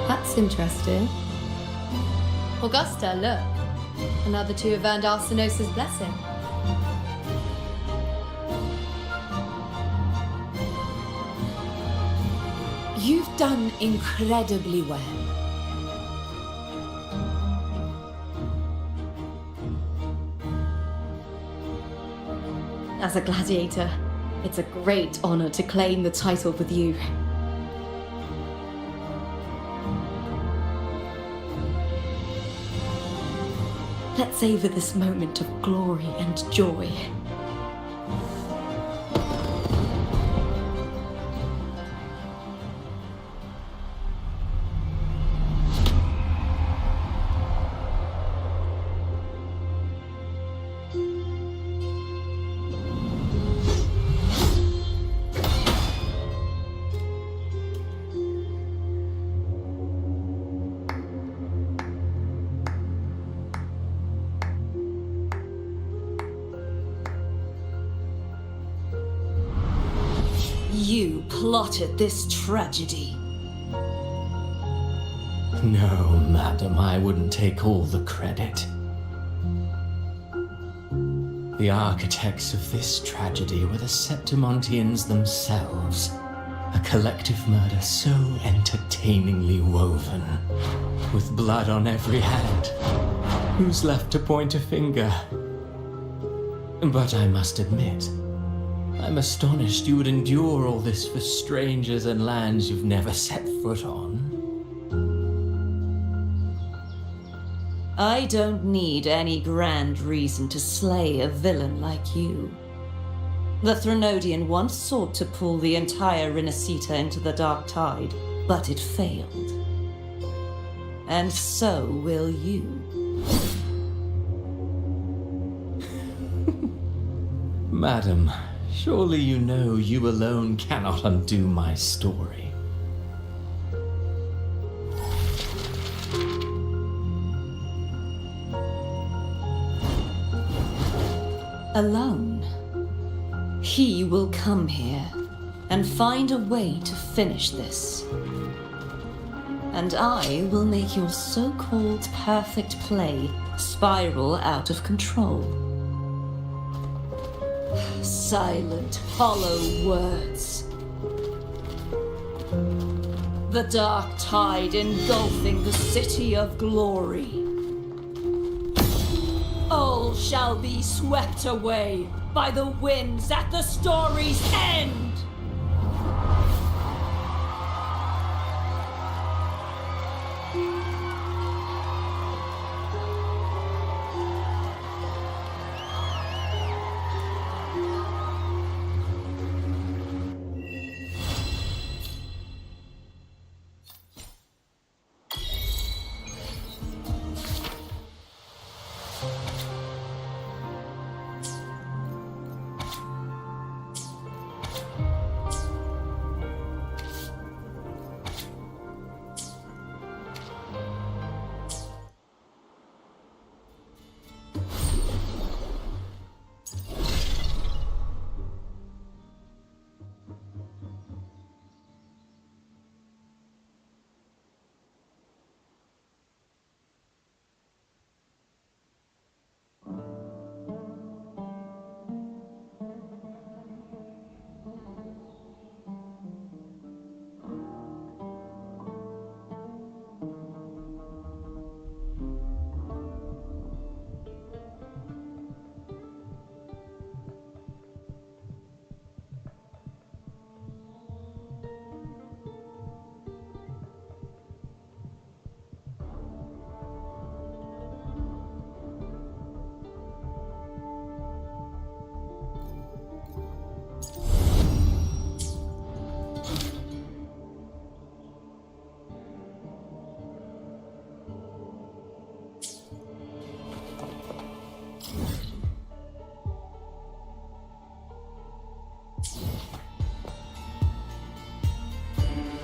That's interesting. Augusta, look. Another two have earned Arsenosa's blessing. You've done incredibly well. As a gladiator, it's a great honor to claim the title with you. Let's savor this moment of glory and joy. You plotted this tragedy. No, madam, I wouldn't take all the credit. The architects of this tragedy were the Septimontians themselves. A collective murder so entertainingly woven, with blood on every hand. Who's left to point a finger? But I must admit, I'm astonished you would endure all this for strangers and lands you've never set foot on. I don't need any grand reason to slay a villain like you. The Threnodian once sought to pull the entire Renacita into the Dark Tide, but it failed. And so will you. Madam, surely you know you alone cannot undo my story. Alone. He will come here and find a way to finish this. And I will make your so-called perfect play spiral out of control. Silent, hollow words. The dark tide engulfing the city of glory. All shall be swept away by the winds at the story's end!